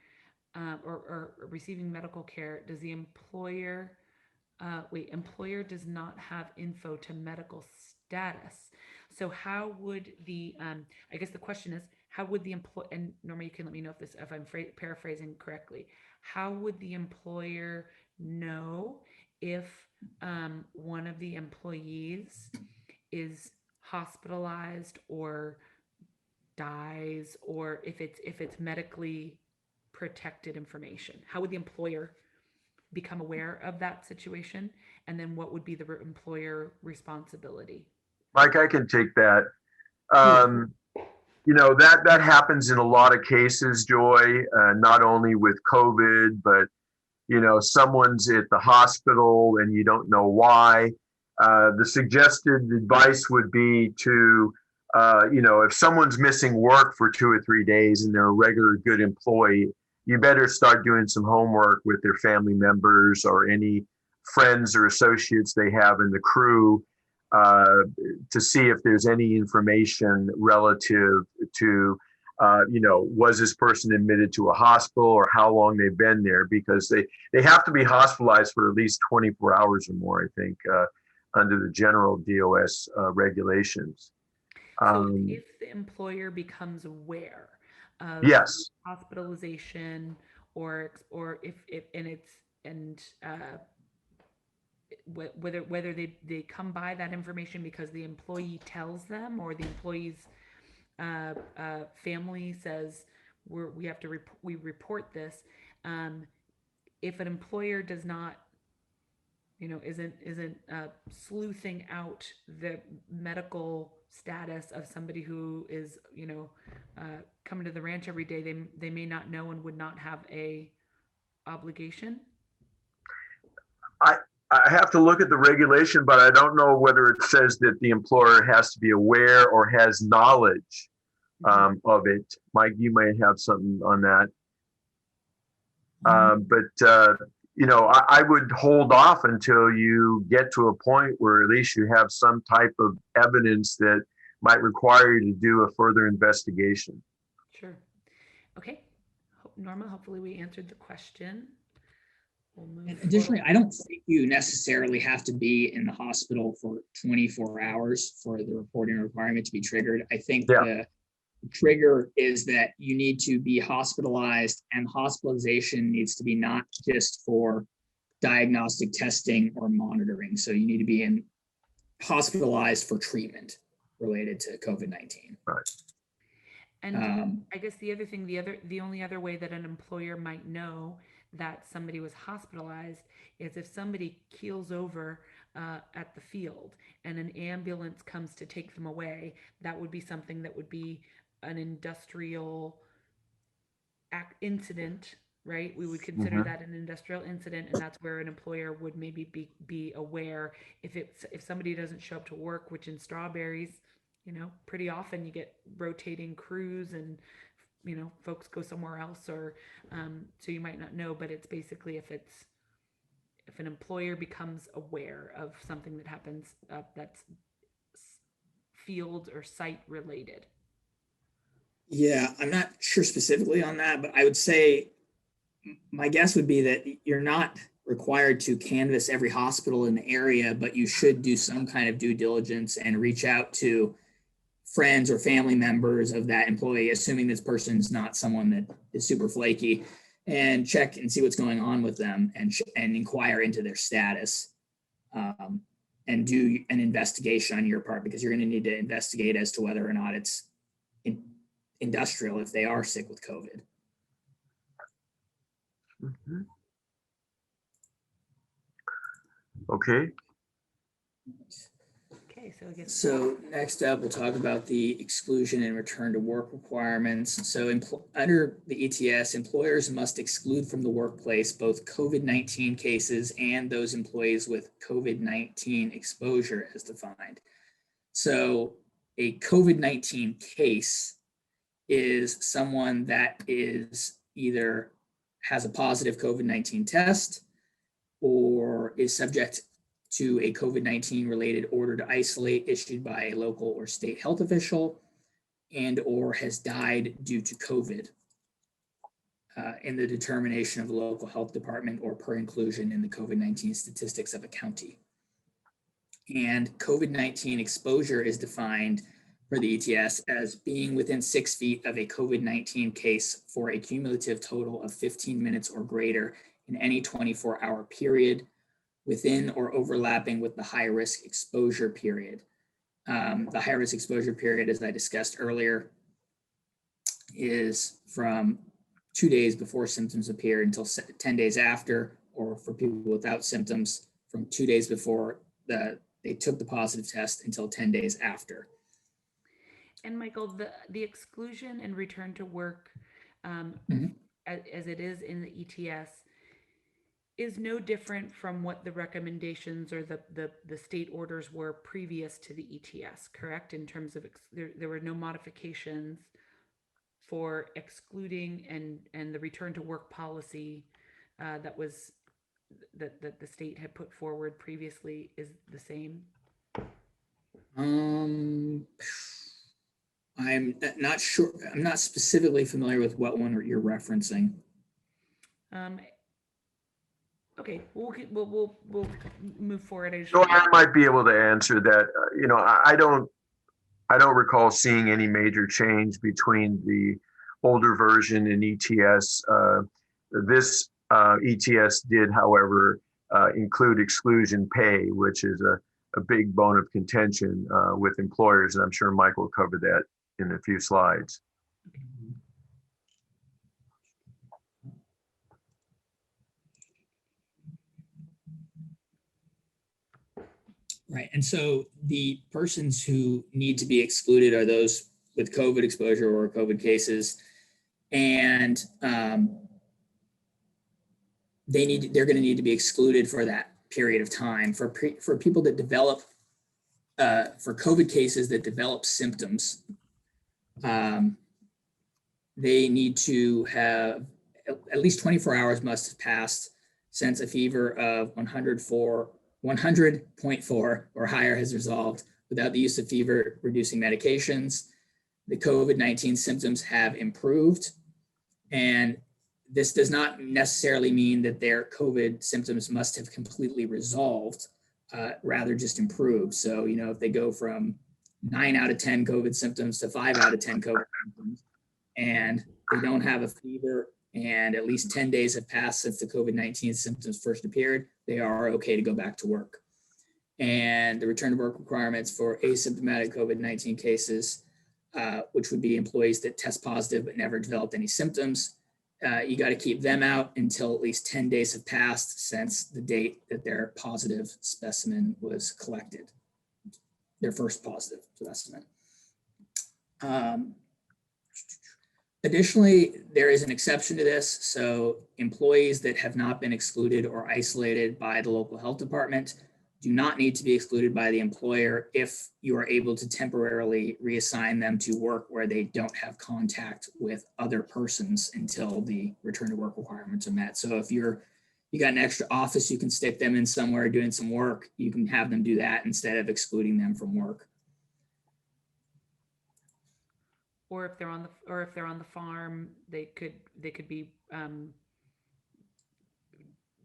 or receiving medical care, does the employer does not have info to medical status. So how would the, I guess the question is, how would the employer, and Norma, you can let me know if I'm paraphrasing correctly, how would the employer know if one of the employees is hospitalized or dies, or if it's medically protected information? How would the employer become aware of that situation? And then what would be the employer responsibility? Mike, I can take that. You know, that happens in a lot of cases, Joy, not only with COVID, but, you know, someone's at the hospital and you don't know why. The suggested advice would be to, you know, if someone's missing work for 2 or 3 days and they're a regular good employee, you better start doing some homework with their family members or any friends or associates they have in the crew to see if there's any information relative to, you know, was this person admitted to a hospital or how long they've been there, because they have to be hospitalized for at least 24 hours or more, I think, under the general DOS regulations. So if the employer becomes aware of yes, hospitalization or if and it's and whether they come by that information because the employee tells them or the employee's family says we report this. If an employer does not, you know, isn't sleuthing out the medical status of somebody who is, you know, coming to the ranch every day, they may not know and would not have a obligation. I have to look at the regulation, but I don't know whether it says that the employer has to be aware or has knowledge of it. Mike, you may have something on that. I would hold off until you get to a point where at least you have some type of evidence that might require you to do a further investigation. Sure. Okay. Norma, hopefully we answered the question. We'll move And additionally, forward. I don't think you necessarily have to be in the hospital for 24 hours for the reporting requirement to be triggered. I think the trigger is that you need to be hospitalized, and hospitalization needs to be not just for diagnostic testing or monitoring. So you need to be hospitalized for treatment related to COVID-19. Right. And I guess the other thing, the only other way that an employer might know that somebody was hospitalized is if somebody keels over at the field and an ambulance comes to take them away. That would be something that would be an industrial incident, right? We would consider that an industrial incident, and that's where an employer would maybe be aware if somebody doesn't show up to work, which in Strawberries, pretty often you get rotating crews and folks go somewhere else, or so you might not know, but it's basically if an employer becomes aware of something that happens that's field or site related. Yeah, I'm not sure specifically on that, but I would say my guess would be that you're not required to canvass every hospital in the area, but you should do some kind of due diligence and reach out to friends or family members of that employee, assuming this person's not someone that is super flaky, and check and see what's going on with them and inquire into their status, and do an investigation on your part, because you're going to need to investigate as to whether or not it's industrial if they are sick with COVID. Okay. Okay, so I guess next up, we'll talk about the exclusion and return to work requirements. So under the ETS, employers must exclude from the workplace both COVID-19 cases and those employees with COVID-19 exposure as defined. So a COVID-19 case is someone that is either has a positive COVID-19 test or is subject to a COVID-19 related order to isolate issued by a local or state health official, and or has died due to COVID in the determination of the local health department or per inclusion in the COVID-19 statistics of a county. And COVID-19 exposure is defined for the ETS as being within 6 feet of a COVID-19 case for a cumulative total of 15 minutes or greater in any 24-hour period, within or overlapping with the high-risk exposure period. The high-risk exposure period, as I discussed earlier, is from 2 days before symptoms appear until 10 days after, or for people without symptoms, from 2 days before they took the positive test until 10 days after. And Michael, the exclusion and return to work, as it is in the ETS, is no different from what the recommendations or the state orders were previous to the ETS, correct? In terms of there were no modifications for excluding and the return to work policy that the state had put forward previously is the same. I'm not sure. I'm not specifically familiar with what one you're referencing. Okay, we'll move forward. So I might be able to answer that. I don't recall seeing any major change between the older version and ETS. This ETS did, however, include exclusion pay, which is a big bone of contention with employers, and I'm sure Mike will cover that in a few slides. Right, and so the persons who need to be excluded are those with COVID exposure or COVID cases, and they're going to need to be excluded for that period of time. For people that develop, for COVID cases that develop symptoms, they need to have at least 24 hours must have passed since a fever of 100.4 or higher has resolved without the use of fever reducing medications. The COVID-19 symptoms have improved, and this does not necessarily mean that their COVID symptoms must have completely resolved, rather just improved. So, if they go from 9 out of 10 COVID symptoms to 5 out of 10 COVID symptoms, and they don't have a fever, and at least 10 days have passed since the COVID-19 symptoms first appeared, they are okay to go back to work. And the return to work requirements for asymptomatic COVID-19 cases, which would be employees that test positive but never developed any symptoms, you got to keep them out until at least 10 days have passed since the date that their positive specimen was collected, their first positive specimen. Additionally, there is an exception to this. So employees that have not been excluded or isolated by the local health department do not need to be excluded by the employer if you are able to temporarily reassign them to work where they don't have contact with other persons until the return to work requirements are met. So if you got an extra office you can stick them in somewhere doing some work, you can have them do that instead of excluding them from work. Or if they're on the farm, they could be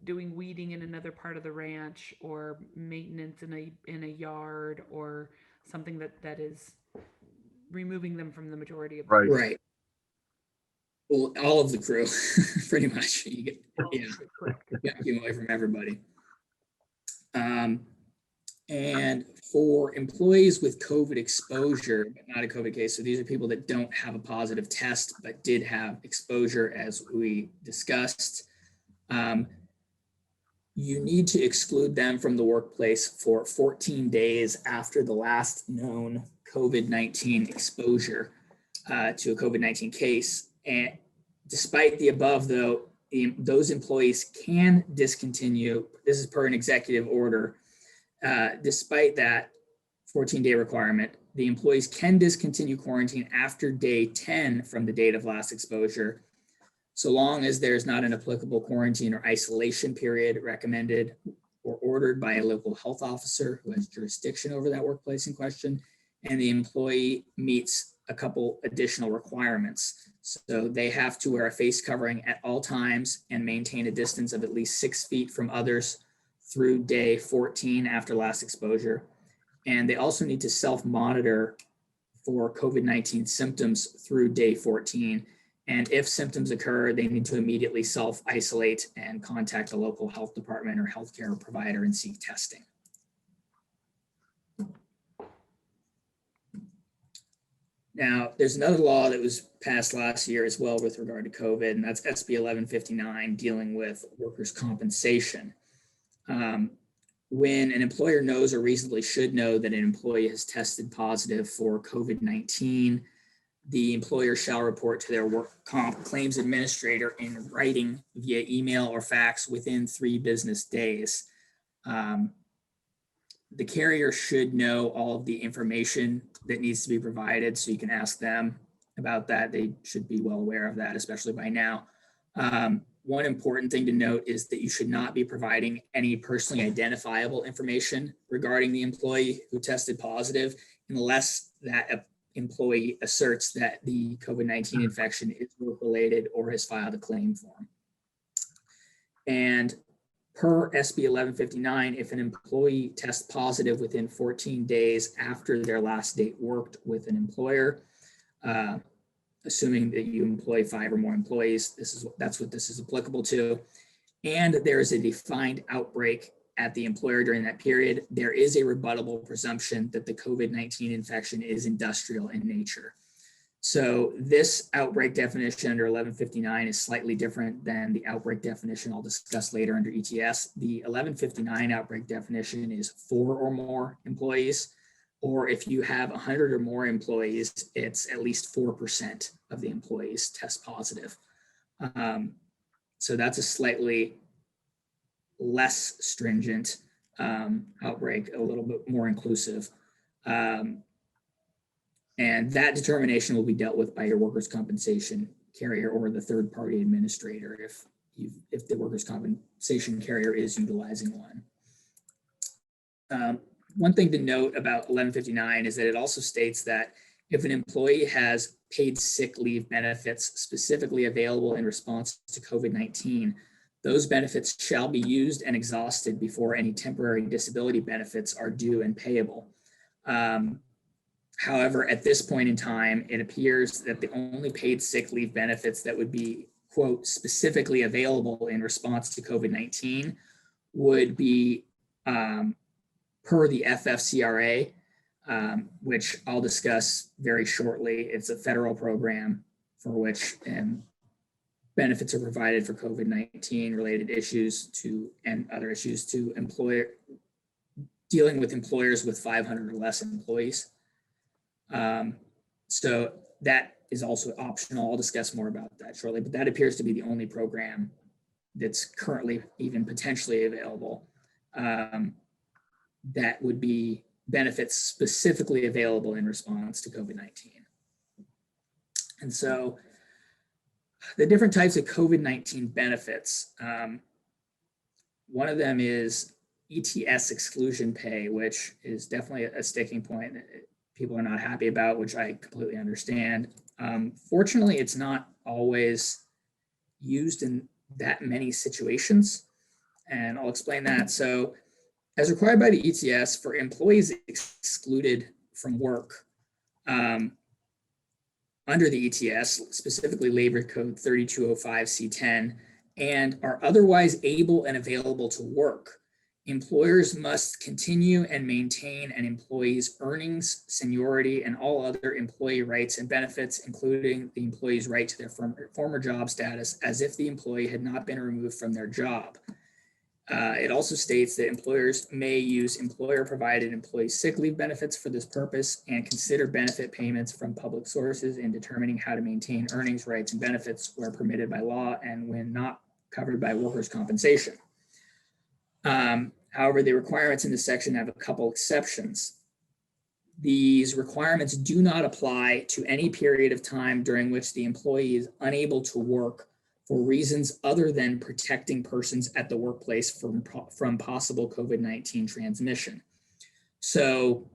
doing weeding in another part of the ranch, or maintenance in a yard, or something that is removing them from the majority of Right. Right. Well, all of the crew, pretty much. You get, away from everybody. And for employees with COVID exposure, but not a COVID case, so these are people that don't have a positive test, but did have exposure, as we discussed. You need to exclude them from the workplace for 14 days after the last known COVID-19 exposure to a COVID-19 case. And despite the above, though, those employees can discontinue, this is per an executive order, despite that 14-day requirement, the employees can discontinue quarantine after day 10 from the date of last exposure, so long as there's not an applicable quarantine or isolation period recommended or ordered by a local health officer who has jurisdiction over that workplace in question, and the employee meets a couple additional requirements. So they have to wear a face covering at all times and maintain a distance of at least 6 feet from others through day 14 after last exposure. And they also need to self-monitor for COVID-19 symptoms through day 14. And if symptoms occur, they need to immediately self-isolate and contact a local health department or healthcare provider and seek testing. Now, there's another law that was passed last year as well with regard to COVID, and that's SB 1159, dealing with workers' compensation. When an employer knows or reasonably should know that an employee has tested positive for COVID-19, the employer shall report to their work comp claims administrator in writing via email or fax within 3 business days. The carrier should know all of the information that needs to be provided, so you can ask them about that. They should be well aware of that, especially by now. One important thing to note is that you should not be providing any personally identifiable information regarding the employee who tested positive unless that employee asserts that the COVID-19 infection is work-related or has filed a claim form. And per SB 1159, if an employee tests positive within 14 days after their last date worked with an employer, assuming that you employ 5 or more employees, that's what this is applicable to, and there is a defined outbreak at the employer during that period, there is a rebuttable presumption that the COVID-19 infection is industrial in nature. So this outbreak definition under 1159 is slightly different than the outbreak definition I'll discuss later under ETS. The 1159 outbreak definition is 4 or more employees, or if you have 100 or more employees, it's at least 4% of the employees test positive. So that's a slightly less stringent outbreak, a little bit more inclusive. And that determination will be dealt with by your workers' compensation carrier or the third party administrator if the workers' compensation carrier is utilizing one. One thing to note about 1159 is that it also states that if an employee has paid sick leave benefits specifically available in response to COVID-19, those benefits shall be used and exhausted before any temporary disability benefits are due and payable. However, at this point in time, it appears that the only paid sick leave benefits that would be, quote, specifically available in response to COVID-19 would be per the FFCRA, which I'll discuss very shortly. It's a federal program for which benefits are provided for COVID-19 related issues and other issues to dealing with employers with 500 or less employees. So that is also optional. I'll discuss more about that shortly, but that appears to be the only program that's currently even potentially available that would be benefits specifically available in response to COVID-19. And so the different types of COVID-19 benefits, one of them is ETS exclusion pay, which is definitely a sticking point that people are not happy about, which I completely understand. Fortunately, it's not always used in that many situations, and I'll explain that. So as required by the ETS, for employees excluded from work under the ETS, specifically Labor Code 3205 C10, and are otherwise able and available to work, employers must continue and maintain an employee's earnings, seniority, and all other employee rights and benefits, including the employee's right to their former job status, as if the employee had not been removed from their job. It also states that employers may use employer-provided employee sick leave benefits for this purpose and consider benefit payments from public sources in determining how to maintain earnings, rights, and benefits where permitted by law and when not covered by workers' compensation. However, the requirements in this section have a couple exceptions. These requirements do not apply to any period of time during which the employee is unable to work for reasons other than protecting persons at the workplace from possible COVID-19 transmission. So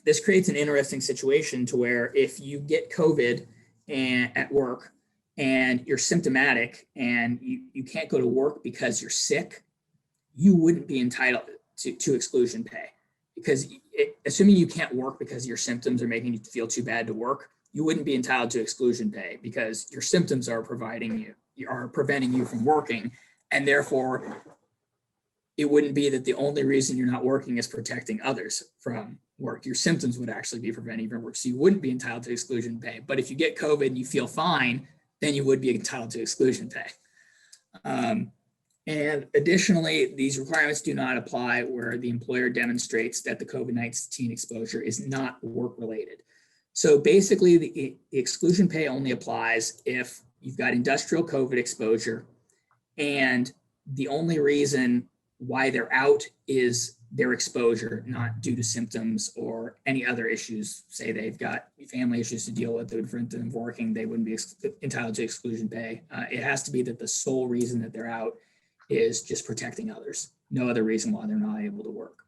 this creates an interesting situation to where if you get COVID at work and you're symptomatic and you can't go to work because you're sick, you wouldn't be entitled to exclusion pay, because assuming you can't work because your symptoms are making you feel too bad to work, you wouldn't be entitled to exclusion pay because your symptoms are preventing you from working, and therefore it wouldn't be that the only reason you're not working is protecting others from work. Your symptoms would actually be preventing you from work, so you wouldn't be entitled to exclusion pay. But if you get COVID and you feel fine, then you would be entitled to exclusion pay. And additionally, these requirements do not apply where the employer demonstrates that the COVID-19 exposure is not work-related. So basically, the exclusion pay only applies if you've got industrial COVID exposure and the only reason why they're out is their exposure, not due to symptoms or any other issues. Say they've got family issues to deal with that would prevent them from working, they wouldn't be entitled to exclusion pay. It has to be that the sole reason that they're out is just protecting others. No other reason why they're not able to work.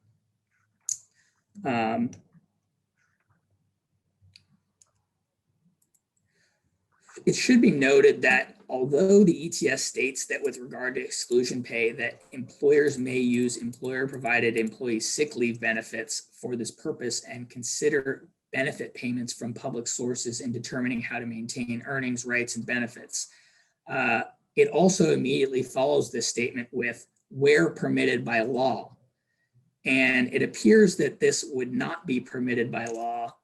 It should be noted that although the ETS states that with regard to exclusion pay that employers may use employer-provided employee sick leave benefits for this purpose and consider benefit payments from public sources in determining how to maintain earnings, rights, and benefits, it also immediately follows this statement with where permitted by law. And it appears that this would not be permitted by law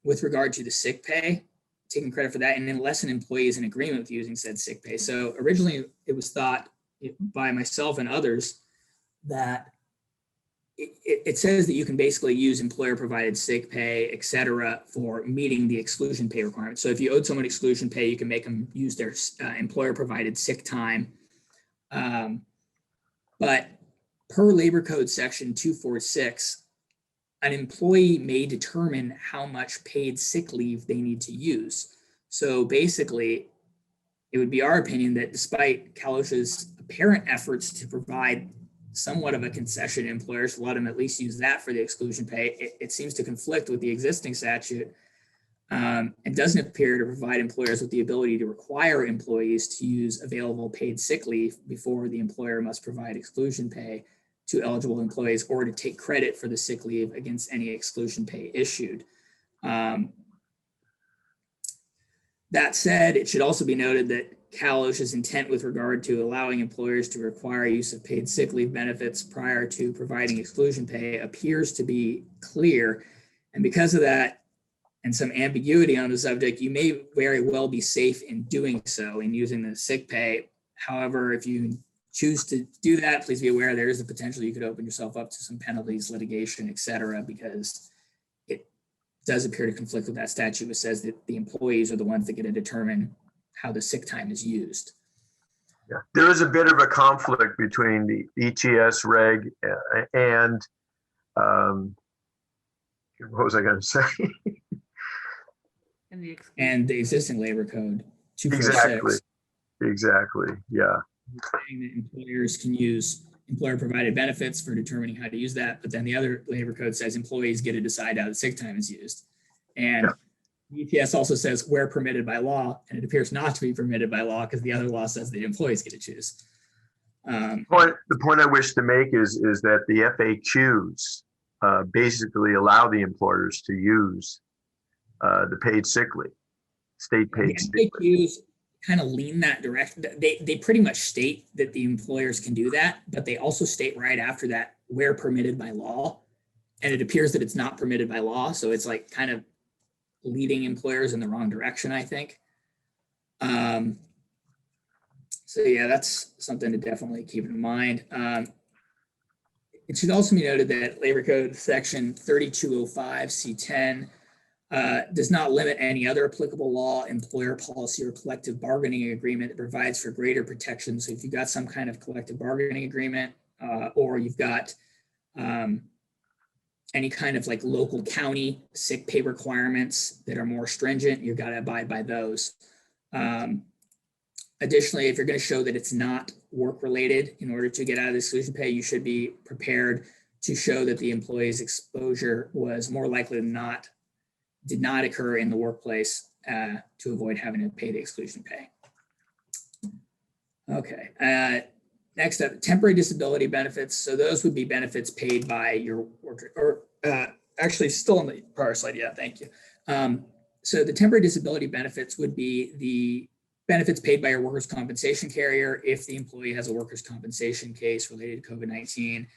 with regard to the sick pay, taking credit for that, and unless an employee is in agreement with using said sick pay. So originally it was thought by myself and others that it says that you can basically use employer provided sick pay, et cetera, for meeting the exclusion pay requirements. So if you owed someone exclusion pay, you can make them use their employer provided sick time. But per Labor Code section 246, an employee may determine how much paid sick leave they need to use. So basically, it would be our opinion that despite CalOSHA's apparent efforts to provide somewhat of a concession to employers to let them at least use that for the exclusion pay, it seems to conflict with the existing statute. It doesn't appear to provide employers with the ability to require employees to use available paid sick leave before the employer must provide exclusion pay to eligible employees, or to take credit for the sick leave against any exclusion pay issued. That said, it should also be noted that CalOSHA's intent with regard to allowing employers to require use of paid sick leave benefits prior to providing exclusion pay appears to be clear. And because of that, and some ambiguity on the subject, you may very well be safe in doing so, in using the sick pay. However, if you choose to do that, please be aware there is a potential you could open yourself up to some penalties, litigation, et cetera, because it does appear to conflict with that statute, which says that the employees are the ones that get to determine how the sick time is used. Yeah. There is a bit of a conflict between the ETS reg and what was I going to say? And the existing labor code 246. Exactly. Yeah. Saying that employers can use employer provided benefits for determining how to use that, but then the other labor code says employees get to decide how the sick time is used. And the ETS also says where permitted by law, and it appears not to be permitted by law because the other law says the employees get to choose. The point I wish to make is that the FAQs basically allow the employers to use the paid sick leave, state paid sick leave. FAQs kind of lean that direction. They pretty much state that the employers can do that, but they also state right after that where permitted by law. And it appears that it's not permitted by law. So it's like kind of leading employers in the wrong direction, I think. So yeah, that's something to definitely keep in mind. It should also be noted that Labor Code section 3205 C10 does not limit any other applicable law, employer policy, or collective bargaining agreement that provides for greater protection. So if you've got some kind of collective bargaining agreement, or you've got any kind of like local county sick pay requirements that are more stringent, you've got to abide by those. Additionally, if you're going to show that it's not work related in order to get out of the exclusion pay, you should be prepared to show that the employee's exposure was more likely than not, did not occur in the workplace to avoid having to pay the exclusion pay. Okay, next up, temporary disability benefits. So those would be benefits paid by your worker, or actually still on the prior slide, yeah, thank you. So the temporary disability benefits would be the benefits paid by your workers' compensation carrier if the employee has a workers' compensation case related to COVID-19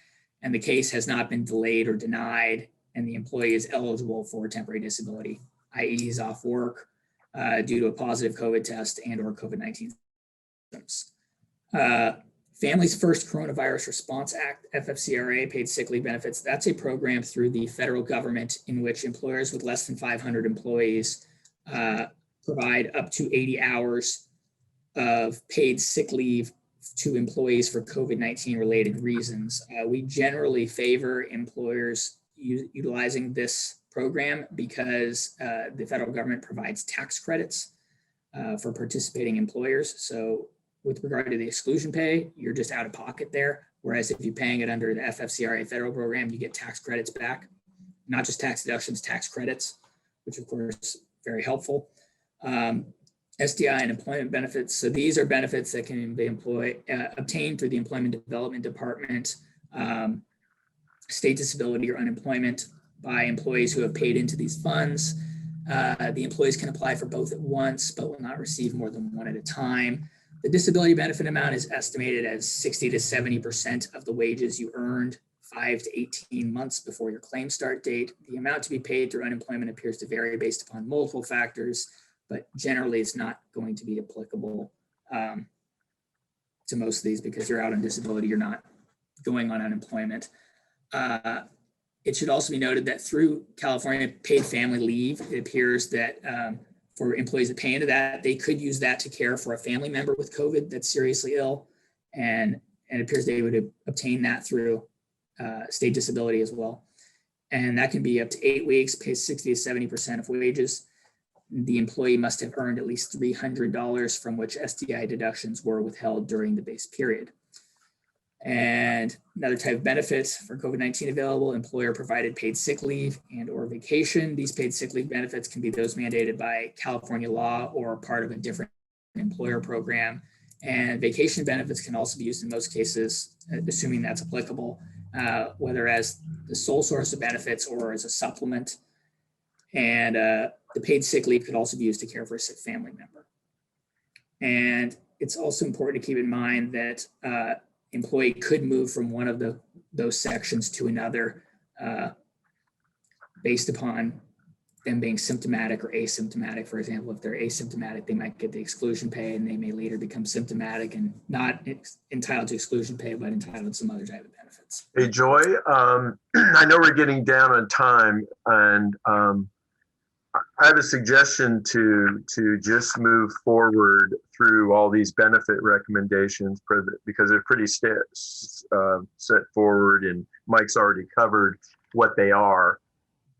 and the case has not been delayed or denied and the employee is eligible for temporary disability, i.e. he's off work due to a positive COVID test and or COVID-19 symptoms. Families First Coronavirus Response Act, FFCRA, paid sick leave benefits. That's a program through the federal government in which employers with less than 500 employees provide up to 80 hours of paid sick leave to employees for COVID-19 related reasons. We generally favor employers utilizing this program because the federal government provides tax credits for participating employers. So with regard to the exclusion pay, you're just out of pocket there. Whereas if you're paying it under the FFCRA federal program, you get tax credits back, not just tax deductions, tax credits, which of course is very helpful. SDI and employment benefits. So these are benefits that can be obtained through the Employment Development Department, state disability or unemployment by employees who have paid into these funds. The employees can apply for both at once, but will not receive more than one at a time. The disability benefit amount is estimated as 60 to 70% of the wages you earned 5 to 18 months before your claim start date. The amount to be paid through unemployment appears to vary based upon multiple factors, but generally it's not going to be applicable to most of these because you're out on disability, you're not going on unemployment. It should also be noted that through California paid family leave, it appears that for employees that pay into that, they could use that to care for a family member with COVID that's seriously ill. And it appears they would obtain that through state disability as well. And that can be up to 8 weeks, pays 60 to 70% of wages. the employee must have earned at least $300 from which SDI deductions were withheld during the base period. And another type of benefits for COVID-19 available, employer provided paid sick leave and or vacation. These paid sick leave benefits can be those mandated by California law or part of a different employer program. And vacation benefits can also be used in most cases, assuming that's applicable, whether as the sole source of benefits or as a supplement. And the paid sick leave could also be used to care for a sick family member. And it's also important to keep in mind that employee could move from one of those sections to another based upon them being symptomatic or asymptomatic. For example, if they're asymptomatic, they might get the exclusion pay, and they may later become symptomatic and not entitled to exclusion pay, but entitled to some other type of benefits. Hey, Joy, I know we're getting down on time, and I have a suggestion to just move forward through all these benefit recommendations because they're pretty set forward, and Mike's already covered what they are.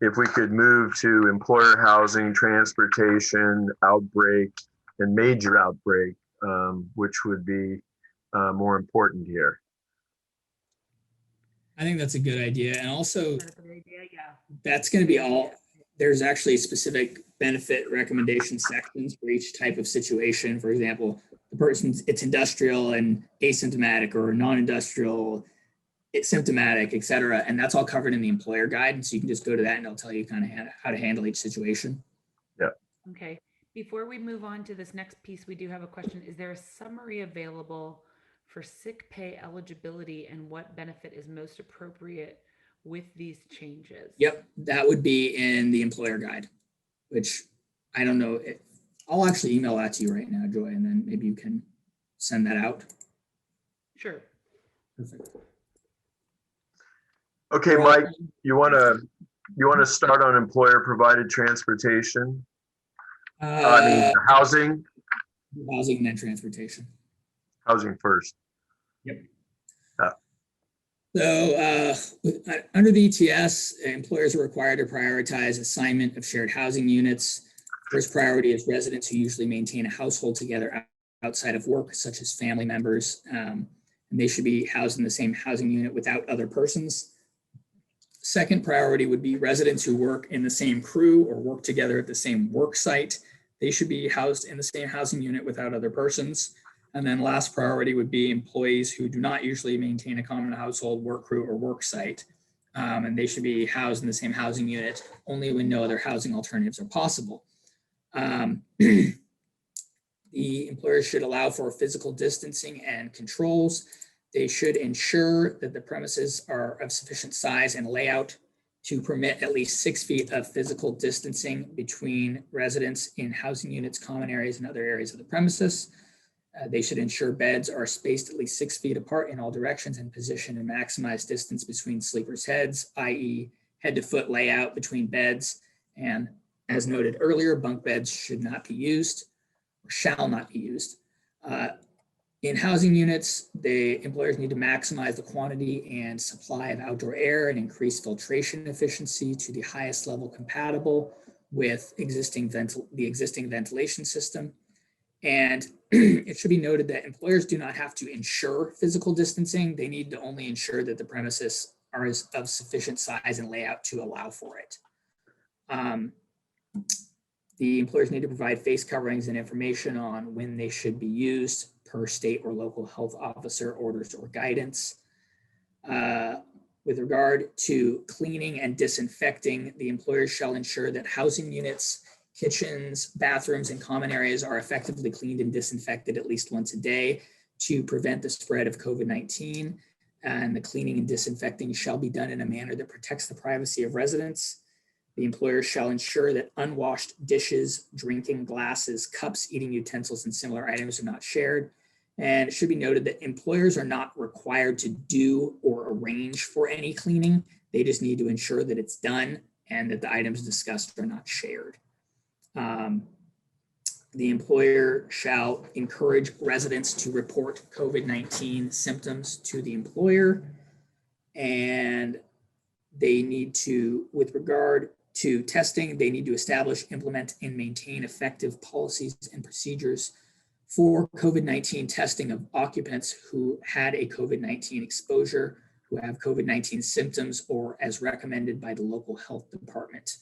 If we could move to employer housing, transportation, outbreak, and major outbreak, which would be more important here. I think that's a good idea. And also, That's a good idea, yeah. that's going to be all. There's actually specific benefit recommendation sections for each type of situation. For example, the person's it's industrial and asymptomatic, or non-industrial, it's symptomatic, et cetera. And that's all covered in the employer guide. And so you can just go to that and it'll tell you kind of how to handle each situation. Yeah. Okay. Before we move on to this next piece, we do have a question. Is there a summary available for sick pay eligibility and what benefit is most appropriate with these changes? Yep, that would be in the employer guide, which I don't know. I'll actually email that to you right now, Joy, and then maybe you can send that out. Sure. Perfect. Okay, Mike, you want to start on employer provided transportation? Housing. Housing and then transportation. Housing first. Yep. So under the ETS, employers are required to prioritize assignment of shared housing units. First priority is residents who usually maintain a household together outside of work, such as family members, and they should be housed in the same housing unit without other persons. Second priority would be residents who work in the same crew or work together at the same work site. They should be housed in the same housing unit without other persons. And then last priority would be employees who do not usually maintain a common household, work crew, or work site. And they should be housed in the same housing unit only when no other housing alternatives are possible. The employers should allow for physical distancing and controls. They should ensure that the premises are of sufficient size and layout to permit at least 6 feet of physical distancing between residents in housing units, common areas, and other areas of the premises. They should ensure beds are spaced at least 6 feet apart in all directions and position and maximize distance between sleepers' heads, i.e. head to foot layout between beds. And as noted earlier, bunk beds should not be used or shall not be used. In housing units, the employers need to maximize the quantity and supply of outdoor air and increase filtration efficiency to the highest level compatible with the existing ventilation system. And it should be noted that employers do not have to ensure physical distancing. They need to only ensure that the premises are of sufficient size and layout to allow for it. The employers need to provide face coverings and information on when they should be used per state or local health officer orders or guidance. With regard to cleaning and disinfecting, the employers shall ensure that housing units, kitchens, bathrooms, and common areas are effectively cleaned and disinfected at least once a day to prevent the spread of COVID-19. And the cleaning and disinfecting shall be done in a manner that protects the privacy of residents. The employer shall ensure that unwashed dishes, drinking glasses, cups, eating utensils, and similar items are not shared. And it should be noted that employers are not required to do or arrange for any cleaning. They just need to ensure that it's done and that the items discussed are not shared. The employer shall encourage residents to report COVID-19 symptoms to the employer. And they need to, with regard To testing, they need to establish, implement, and maintain effective policies and procedures for COVID-19 testing of occupants who had a COVID-19 exposure, who have COVID-19 symptoms, or as recommended by the local health department.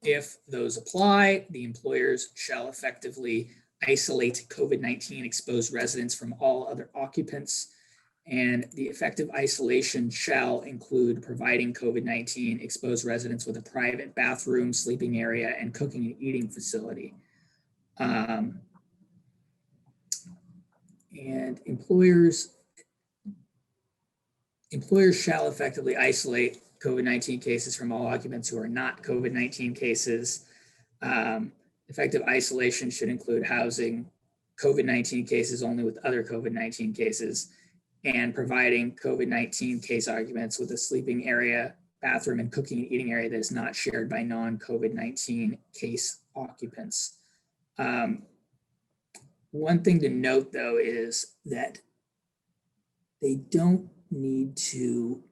If those apply, the employers shall effectively isolate COVID-19 exposed residents from all other occupants, and the effective isolation shall include providing COVID-19 exposed residents with a private bathroom, sleeping area, and cooking and eating facility. And employers shall effectively isolate COVID-19 cases from all occupants who are not COVID-19 cases. Effective isolation should include housing COVID-19 cases only with other COVID-19 cases, and providing COVID-19 case occupants with a sleeping area, bathroom, and cooking and eating area that is not shared by non-COVID-19 case occupants. One thing to note, though, is that they don't need to,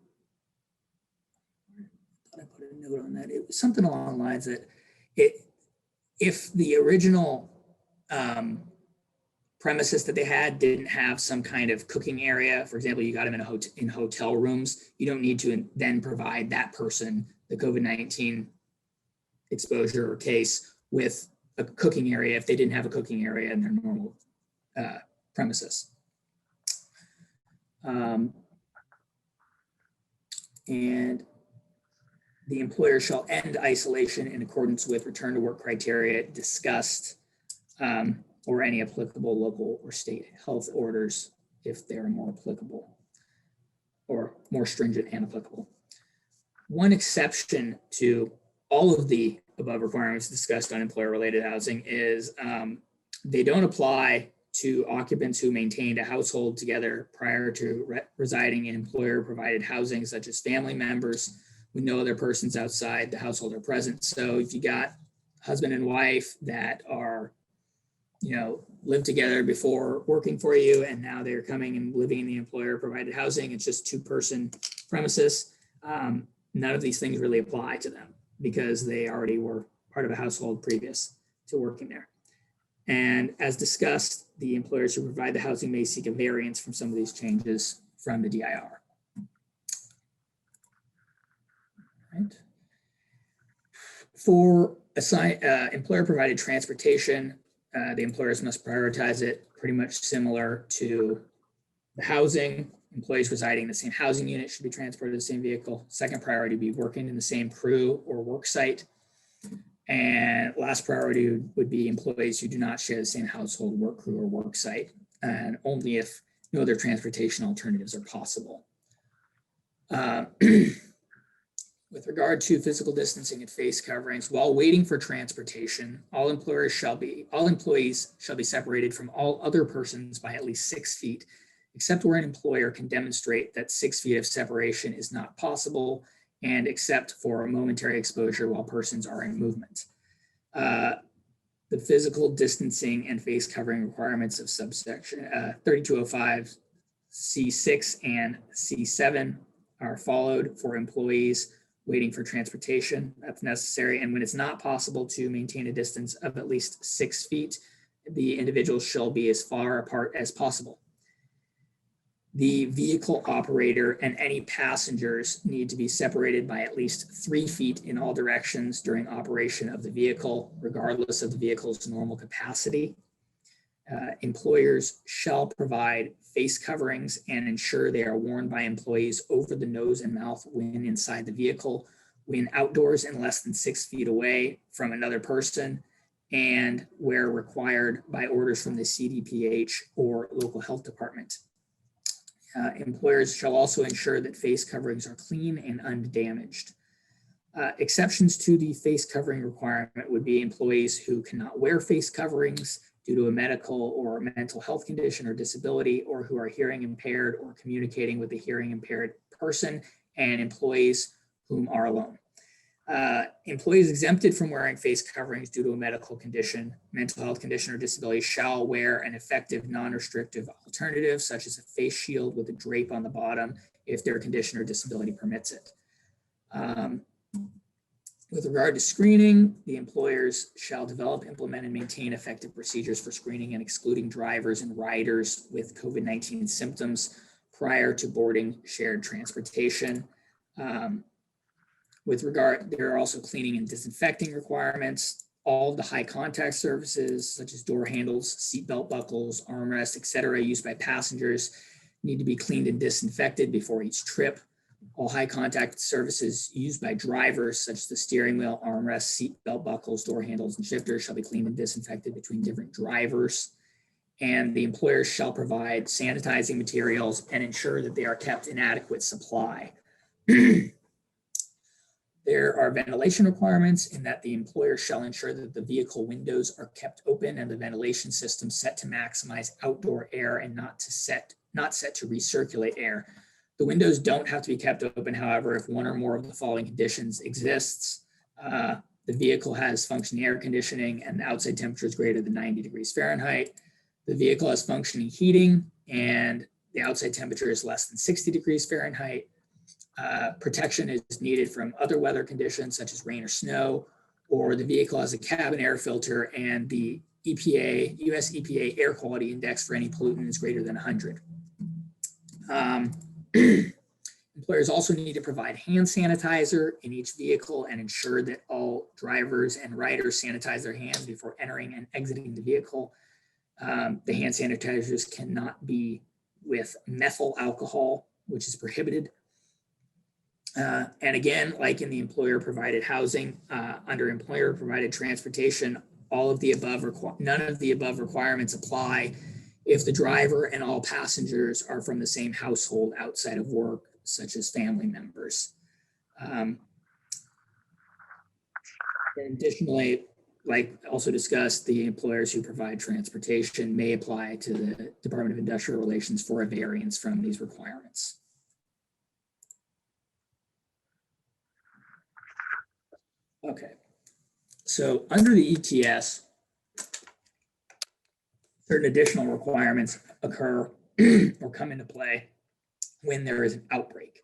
I thought I put a note on that. It was something along the lines that if the original premises that they had didn't have some kind of cooking area, for example, you got them in hotel rooms, you don't need to then provide that person, the COVID-19 exposure or case, with a cooking area if they didn't have a cooking area in their normal premises. And the employer shall end isolation in accordance with return to work criteria discussed, or any applicable local or state health orders if they're more applicable or more stringent and applicable. One exception to all of the above requirements discussed on employer-related housing is they don't apply to occupants who maintained a household together prior to residing in employer-provided housing, such as family members with no other persons outside the household are present. So if you got husband and wife that are, lived together before working for you, and now they're coming and living in the employer-provided housing, it's just two-person premises. None of these things really apply to them because they already were part of a household previous to working there. And as discussed, the employers who provide the housing may seek a variance from some of these changes from the DIR. Right. For employer-provided transportation, the employers must prioritize it pretty much similar to the housing. Employees residing in the same housing unit should be transported in the same vehicle. Second priority would be working in the same crew or work site. And last priority would be employees who do not share the same household, work crew, or work site, and only if no other transportation alternatives are possible. With regard to physical distancing and face coverings, while waiting for transportation, all employees shall be separated from all other persons by at least 6 feet, except where an employer can demonstrate that 6 feet of separation is not possible, and except for a momentary exposure while persons are in movement. The physical distancing and face covering requirements of subsection 3205 C6 and C7 are followed for employees waiting for transportation. That's necessary. And when it's not possible to maintain a distance of at least 6 feet, the individual shall be as far apart as possible. The vehicle operator and any passengers need to be separated by at least 3 feet in all directions during operation of the vehicle, regardless of the vehicle's normal capacity. Employers shall provide face coverings and ensure they are worn by employees over the nose and mouth when inside the vehicle, when outdoors and less than 6 feet away from another person, and where required by orders from the CDPH or local health department. Employers shall also ensure that face coverings are clean and undamaged. Exceptions to the face covering requirement would be employees who cannot wear face coverings due to a medical or mental health condition or disability, or who are hearing impaired or communicating with a hearing impaired person, and employees whom are alone. Employees exempted from wearing face coverings due to a medical condition, mental health condition, or disability shall wear an effective non-restrictive alternative, such as a face shield with a drape on the bottom, if their condition or disability permits it. With regard to screening, the employers shall develop, implement, and maintain effective procedures for screening and excluding drivers and riders with COVID-19 symptoms prior to boarding shared transportation. With regard, there are also cleaning and disinfecting requirements. All of the high contact surfaces, such as door handles, seatbelt buckles, armrests, etc., used by passengers need to be cleaned and disinfected before each trip. All high contact surfaces used by drivers, such as the steering wheel, armrests, seatbelt buckles, door handles, and shifters, shall be cleaned and disinfected between different drivers. And the employers shall provide sanitizing materials and ensure that they are kept in adequate supply. There are ventilation requirements in that the employer shall ensure that the vehicle windows are kept open and the ventilation system set to maximize outdoor air and not set to recirculate air. The windows don't have to be kept open, however, if one or more of the following conditions exists. The vehicle has functioning air conditioning and the outside temperature is greater than 90 degrees Fahrenheit. The vehicle has functioning heating and the outside temperature is less than 60 degrees Fahrenheit. Protection is needed from other weather conditions such as rain or snow, or the vehicle has a cabin air filter and the US EPA air quality index for any pollutant is greater than 100. Employers also need to provide hand sanitizer in each vehicle and ensure that all drivers and riders sanitize their hands before entering and exiting the vehicle. The hand sanitizers cannot be with methyl alcohol, which is prohibited. And again, like in the employer provided housing, under employer provided transportation, none of the above requirements apply if the driver and all passengers are from the same household outside of work, such as family members. Additionally, like also discussed, the employers who provide transportation may apply to the Department of Industrial Relations for a variance from these requirements. Okay, so under the ETS, certain additional requirements occur or come into play when there is an outbreak.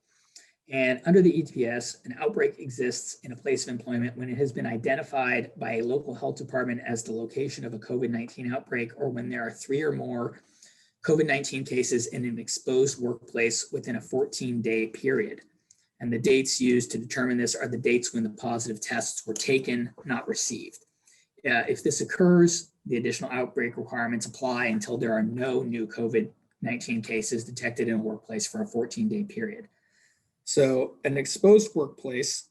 And under the ETS, an outbreak exists in a place of employment when it has been identified by a local health department as the location of a COVID-19 outbreak, or when there are 3 or more COVID-19 cases in an exposed workplace within a 14-day period. And the dates used to determine this are the dates when the positive tests were taken, not received. If this occurs, the additional outbreak requirements apply until there are no new COVID-19 cases detected in a workplace for a 14-day period. So an exposed workplace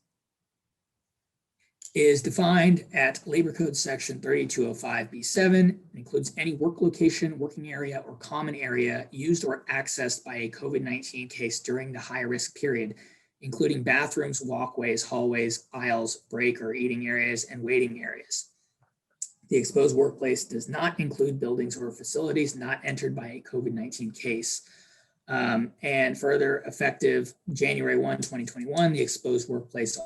is defined at Labor Code Section 3205B7, includes any work location, working area, or common area used or accessed by a COVID-19 case during the high-risk period, including bathrooms, walkways, hallways, aisles, break or eating areas, and waiting areas. The exposed workplace does not include buildings or facilities not entered by a COVID-19 case. And further, effective January 1, 2021, the exposed workplace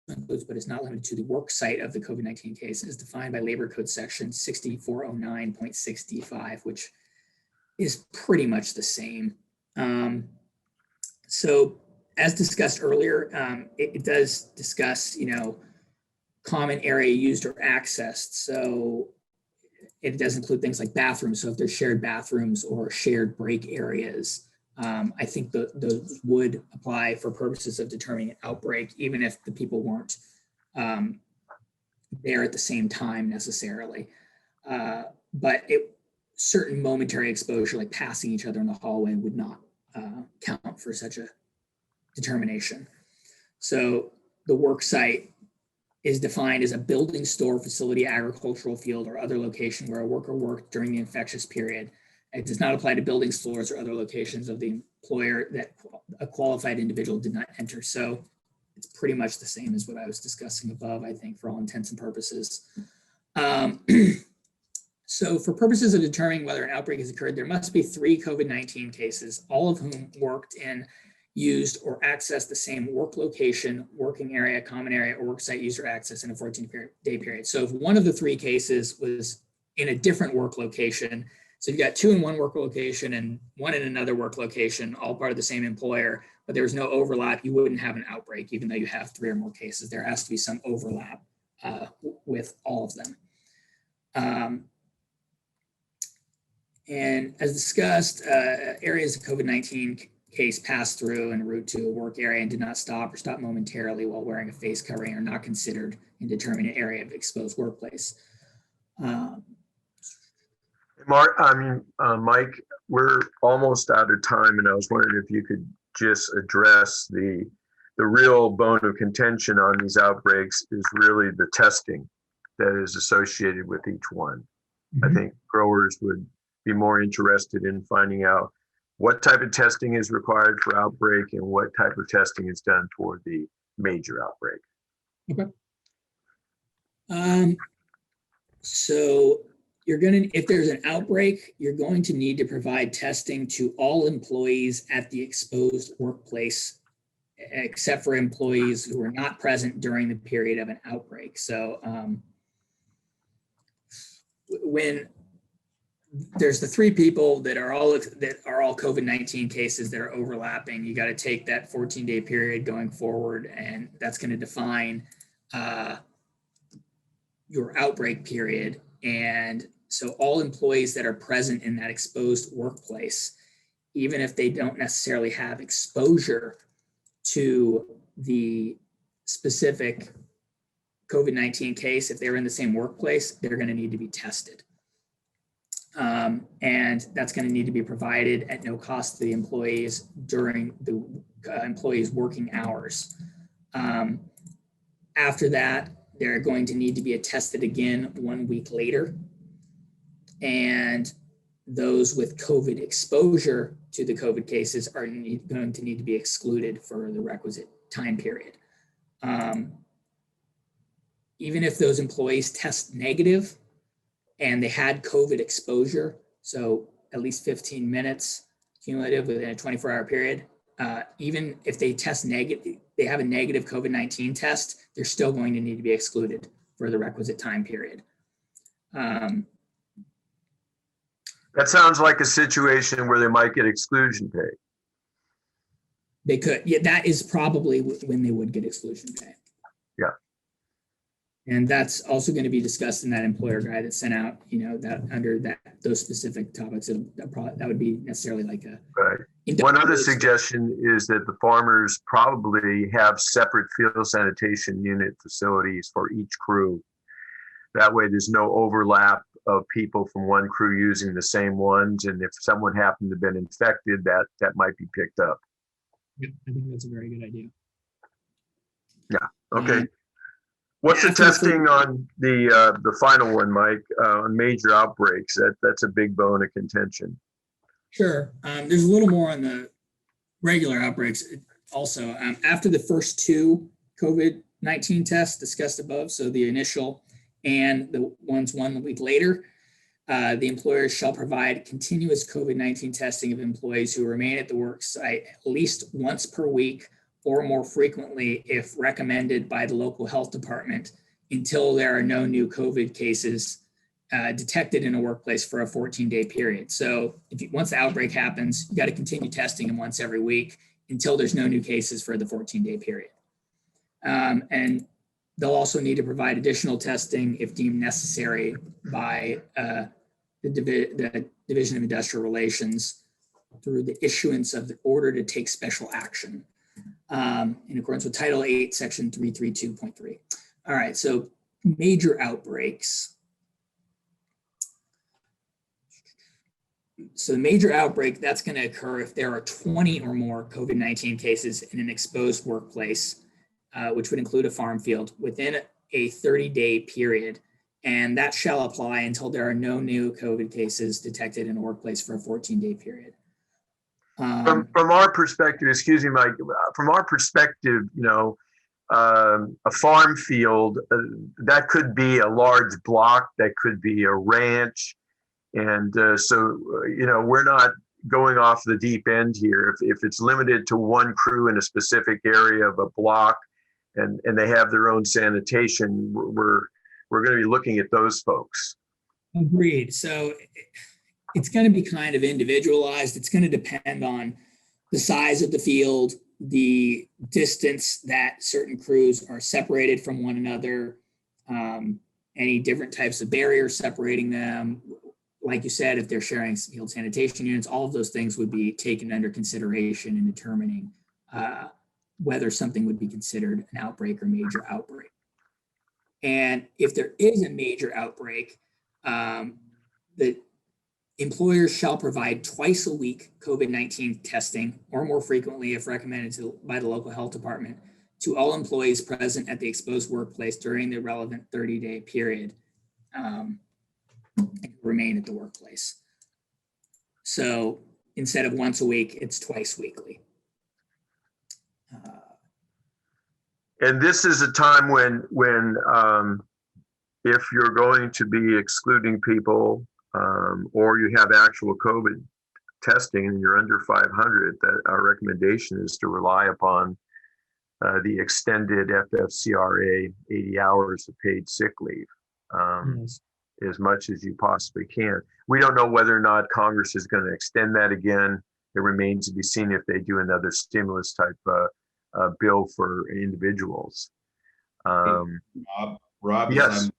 includes, but is not limited to, the work site of the COVID-19 case as defined by Labor Code Section 6409.65, which is pretty much the same. So as discussed earlier, it does discuss, common area used or accessed. So it does include things like bathrooms. So if there's shared bathrooms or shared break areas, I think those would apply for purposes of determining an outbreak, even if the people weren't there at the same time necessarily. But certain momentary exposure, like passing each other in the hallway, would not count for such a determination. So the work site is defined as a building, store, facility, agricultural field, or other location where a worker worked during the infectious period. It does not apply to buildings, stores, or other locations of the employer that a qualified individual did not enter. So it's pretty much the same as what I was discussing above, I think, for all intents and purposes. So for purposes of determining whether an outbreak has occurred, there must be 3 COVID-19 cases, all of whom worked in, used, or accessed the same work location, working area, common area, or work site used or access in a 14-day period. So if one of the 3 cases was in a different work location, so you've got 2 in one work location and 1 in another work location, all part of the same employer, but there's no overlap, you wouldn't have an outbreak, even though you have 3 or more cases. There has to be some overlap with all of them. And as discussed, areas of COVID-19 case passed through en route to a work area and did not stop or stop momentarily while wearing a face covering are not considered in determining an area of exposed workplace. Mike, we're almost out of time, and I was wondering if you could just address the real bone of contention on these outbreaks is really the testing that is associated with each one. I think growers would be more interested in finding out what type of testing is required for outbreak and what type of testing is done toward the major outbreak. Okay. So if there's an outbreak, you're going to need to provide testing to all employees at the exposed workplace, except for employees who are not present during the period of an outbreak. So when there's the 3 people that are all COVID-19 cases that are overlapping, you got to take that 14-day period going forward, and that's going to define your outbreak period. And so all employees that are present in that exposed workplace, even if they don't necessarily have exposure to the specific COVID-19 case, if they're in the same workplace, they're going to need to be tested. And that's going to need to be provided at no cost to the employees during the employees' working hours. After that, they're going to need to be attested again 1 week later. And those with COVID exposure to the COVID cases are going to need to be excluded for the requisite time period. Even if those employees test negative and they had COVID exposure, so at least 15 minutes cumulative within a 24-hour period, even if they test negative, they have a negative COVID-19 test, they're still going to need to be excluded for the requisite time period. That sounds like a situation where they might get exclusion pay. They could, yeah, that is probably when they would get exclusion pay. Yeah. And that's also going to be discussed in that employer guide that's sent out, that under those specific topics, that would be necessarily like a. Right. One other suggestion is that the farmers probably have separate field sanitation unit facilities for each crew. That way there's no overlap of people from one crew using the same ones. And if someone happened to have been infected, that might be picked up. Yeah, I think that's a very good idea. Yeah, okay. What's the testing on the final one, Mike, on major outbreaks? That's a big bone of contention. Sure. There's a little more on the regular outbreaks also. After the first 2 COVID-19 tests discussed above, so the initial and the ones 1 week later, the employers shall provide continuous COVID-19 testing of employees who remain at the work site at least once per week or more frequently if recommended by the local health department until there are no new COVID cases detected in a workplace for a 14-day period. So once the outbreak happens, you got to continue testing them once every week until there's no new cases for the 14-day period. And they'll also need to provide additional testing if deemed necessary by the Division of Industrial Relations through the issuance of the order to take special action in accordance with Title 8, Section 332.3. All right, so major outbreaks. So the major outbreak, that's going to occur if there are 20 or more COVID-19 cases in an exposed workplace, which would include a farm field, within a 30-day period. And that shall apply until there are no new COVID cases detected in a workplace for a 14-day period. From our perspective, excuse me, Mike, from our perspective, a farm field, that could be a large block, that could be a ranch. And so we're not going off the deep end here. If it's limited to one crew in a specific area of a block and they have their own sanitation, we're going to be looking at those folks. Agreed. So it's going to be kind of individualized. It's going to depend on the size of the field, the distance that certain crews are separated from one another, any different types of barriers separating them. Like you said, if they're sharing field sanitation units, all of those things would be taken under consideration in determining whether something would be considered an outbreak or major outbreak. And if there is a major outbreak, the employers shall provide twice a week COVID-19 testing or more frequently if recommended by the local health department to all employees present at the exposed workplace during the relevant 30-day period and remain at the workplace. So instead of once a week, it's twice weekly. And this is a time when if you're going to be excluding people or you have actual COVID testing and you're under 500, that our recommendation is to rely upon the extended FFCRA 80 hours of paid sick leave as much as you possibly can. We don't know whether or not Congress is going to extend that again. It remains to be seen if they do another stimulus type bill for individuals. Rob, yes.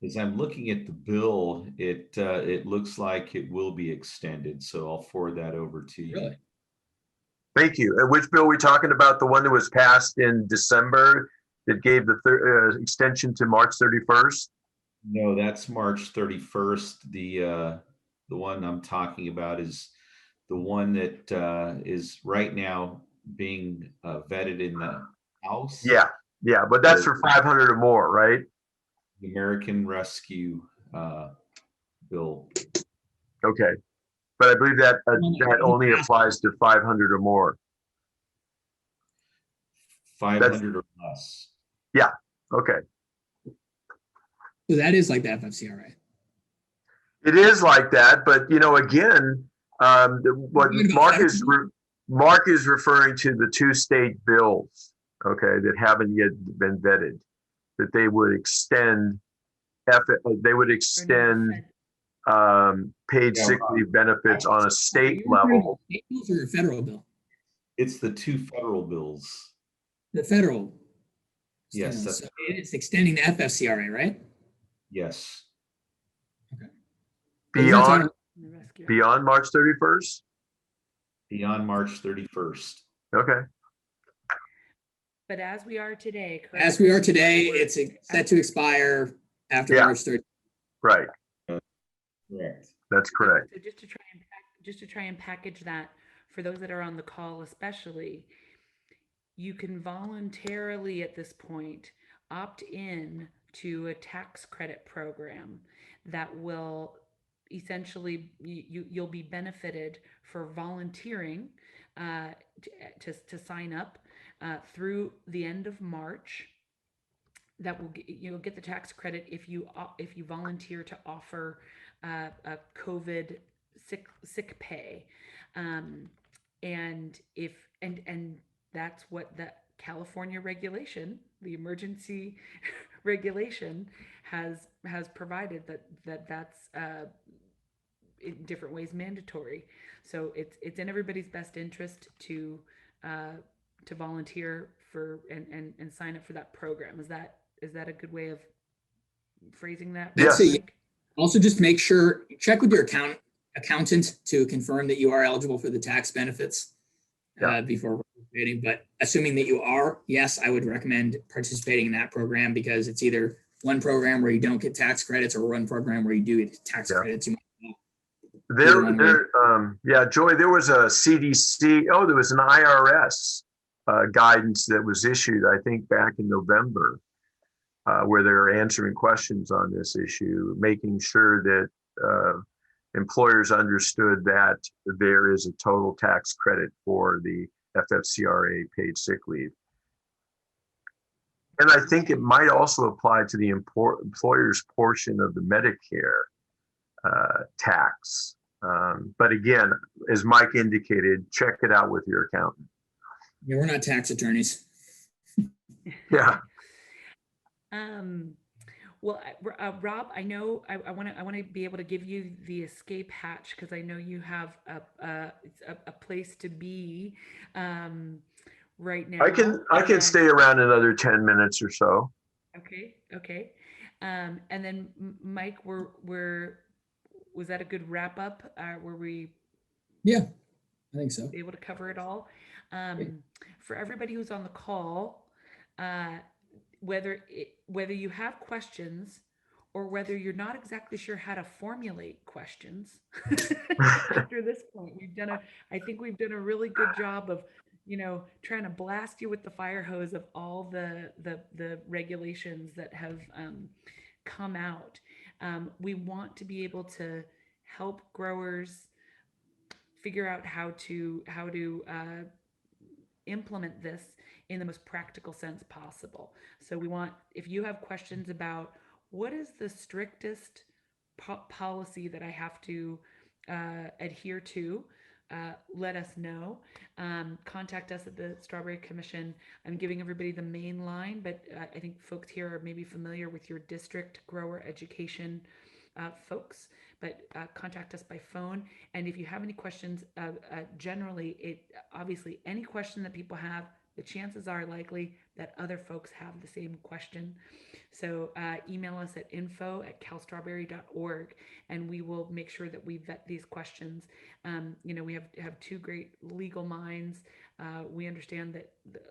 as I'm looking at the bill, it looks like it will be extended. So I'll forward that over to you. Really? Thank you. Which bill are we talking about? The one that was passed in December that gave the extension to March 31st? No, that's March 31st. The one I'm talking about is the one that is right now being vetted in the House. Yeah, but that's for 500 or more, right? The American Rescue bill. Okay, but I believe that that only applies to 500 or more. 500 or less. Yeah. Okay. So that is like the FFCRA. It is like that, but again, what Mark is referring to the two state bills, okay, that haven't yet been vetted, that they would extend paid sick leave benefits on a state level. State bills or a federal bill? It's the two federal bills. The federal. Yes, So it's extending the FFCRA, right? Yes. Okay. Beyond March 31st? Beyond March 31st. Okay. But as we are today, it's set to expire after March 30th. Right. Correct. That's correct. So just to try and package that for those that are on the call, especially, you can voluntarily at this point opt in to a tax credit program that will essentially you'll be benefited for volunteering to sign up through the end of March. That will you'll get the tax credit if you volunteer to offer a COVID sick pay, and that's what the California regulation, the emergency regulation, has provided that's in different ways mandatory. So it's in everybody's best interest to volunteer for and sign up for that program. Is that a good way of phrasing that? Yes. Also, just make sure, check with your accountant to confirm that you are eligible for the tax benefits before participating. But assuming that you are, yes, I would recommend participating in that program, because it's either one program where you don't get tax credits or one program where you do get tax credits. Joy, there was a CDC, there was an IRS guidance that was issued, I think, back in November, where they're answering questions on this issue, making sure that employers understood that there is a total tax credit for the FFCRA paid sick leave. And I think it might also apply to the employer's portion of the Medicare tax. But again, as Mike indicated, check it out with your accountant. Yeah, we're not tax attorneys. Yeah. Well, Rob, I know I want to be able to give you the escape hatch, because I know you have a place to be right now. I can and- stay around another 10 minutes or so. Okay. And then Mike, was that a good wrap up? Were we Yeah, I think so. able to cover it all? For everybody who's on the call, whether you have questions or whether you're not exactly sure how to formulate questions after this point, I think we've done a really good job of, trying to blast you with the fire hose of all the regulations that have come out. We want to be able to help growers figure out how to implement this in the most practical sense possible. So if you have questions about what is the strictest policy that I have to adhere to, let us know. Contact us at the Strawberry Commission. I'm giving everybody the main line, but I think folks here are maybe familiar with your district grower education folks, but contact us by phone. And if you have any questions, generally, obviously any question that people have, the chances are likely that other folks have the same question. So email us at info@calstrawberry.org, and we will make sure that we vet these questions. We have two great legal minds. We understand that the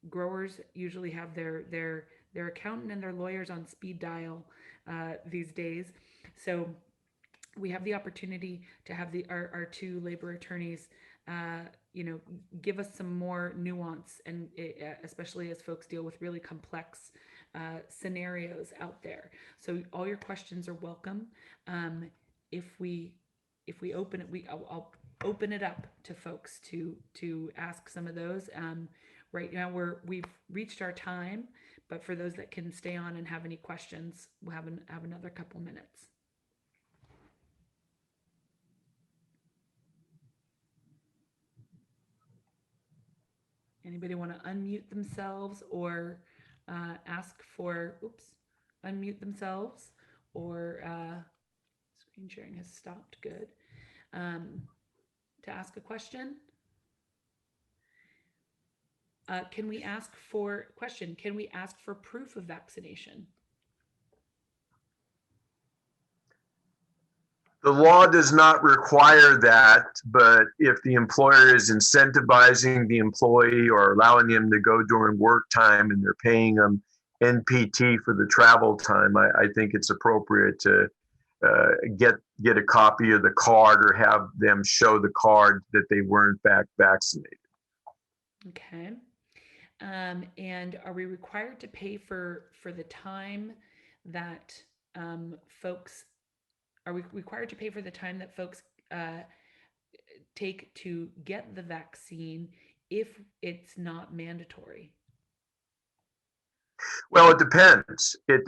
growers usually have their accountant and their lawyers on speed dial these days. So we have the opportunity to have our two labor attorneys, give us some more nuance, and especially as folks deal with really complex scenarios out there. So all your questions are welcome. If we open it, I'll open it up to folks to ask some of those. Right now we've reached our time, but for those that can stay on and have any questions, we'll have another couple minutes. Anybody want to unmute themselves or unmute themselves, or screen sharing has stopped. Good. To ask a question. Can we ask for proof of vaccination? The law does not require that, but if the employer is incentivizing the employee or allowing them to go during work time and they're paying them NPT for the travel time, I think it's appropriate to get a copy of the card or have them show the card that they were in fact vaccinated. Okay. And are we required to pay for the time that folks take to get the vaccine if it's not mandatory? Well, it depends. If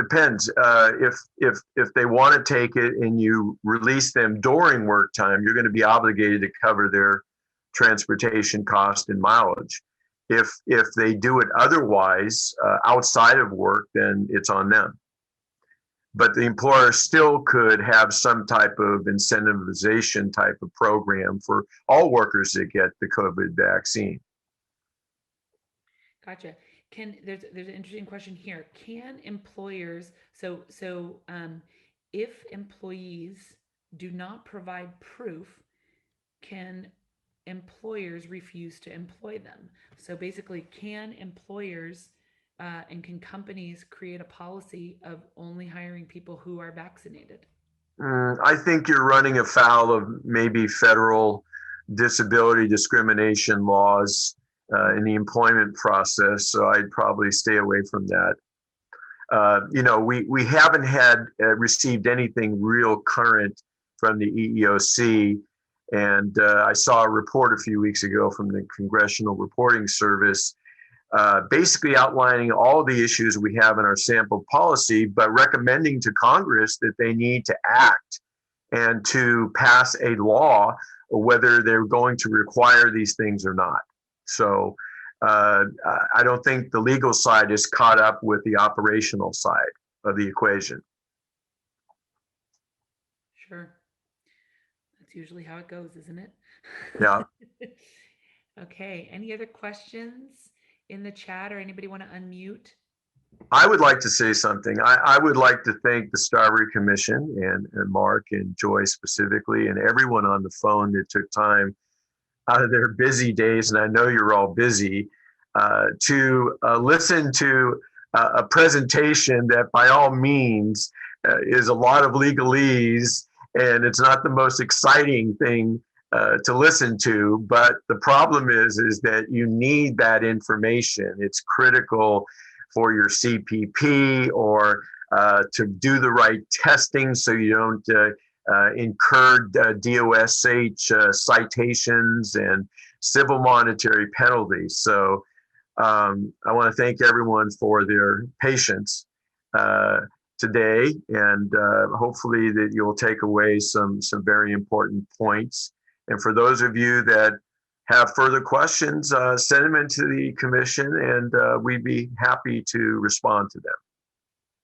they want to take it and you release them during work time, you're going to be obligated to cover their transportation cost and mileage. If they do it otherwise outside of work, then it's on them. But the employer still could have some type of incentivization type of program for all workers that get the COVID vaccine. Gotcha. There's an interesting question here. Can employers, if employees do not provide proof, can employers refuse to employ them? So basically, can employers and can companies create a policy of only hiring people who are vaccinated? I think you're running afoul of maybe federal disability discrimination laws in the employment process, so I'd probably stay away from that. We haven't received anything real current from the EEOC, and I saw a report a few weeks ago from the Congressional Reporting Service basically outlining all the issues we have in our sample policy, but recommending to Congress that they need to act and to pass a law, whether they're going to require these things or not. So I don't think the legal side is caught up with the operational side of the equation. Sure. That's usually how it goes, isn't it? Yeah. Okay. Any other questions? in the chat, or anybody want to unmute? I would like to say something. I would like to thank the Strawberry Commission and Mark and Joy specifically, and everyone on the phone that took time out of their busy days, and I know you're all busy, to listen to a presentation that by all means is a lot of legalese, and it's not the most exciting thing to listen to, but the problem is that you need that information. It's critical for your CPP or to do the right testing so you don't incur DOSH citations and civil monetary penalties. So I want to thank everyone for their patience today, and hopefully that you'll take away some very important points. And for those of you that have further questions, send them into the commission, and we'd be happy to respond to them.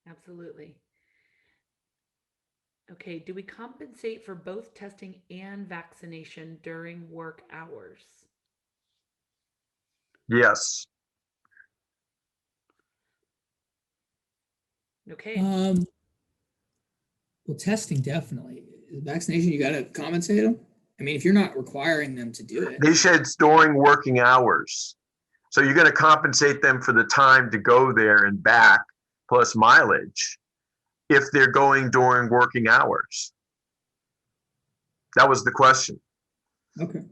Absolutely. Okay, do we compensate for both testing and vaccination during work hours? Yes. Okay. Well, testing definitely. Vaccination, you got to compensate them. I mean, if you're not requiring them to do it. They said it's during working hours. So you're going to compensate them for the time to go there and back plus mileage if they're going during working hours. That was the question. Okay.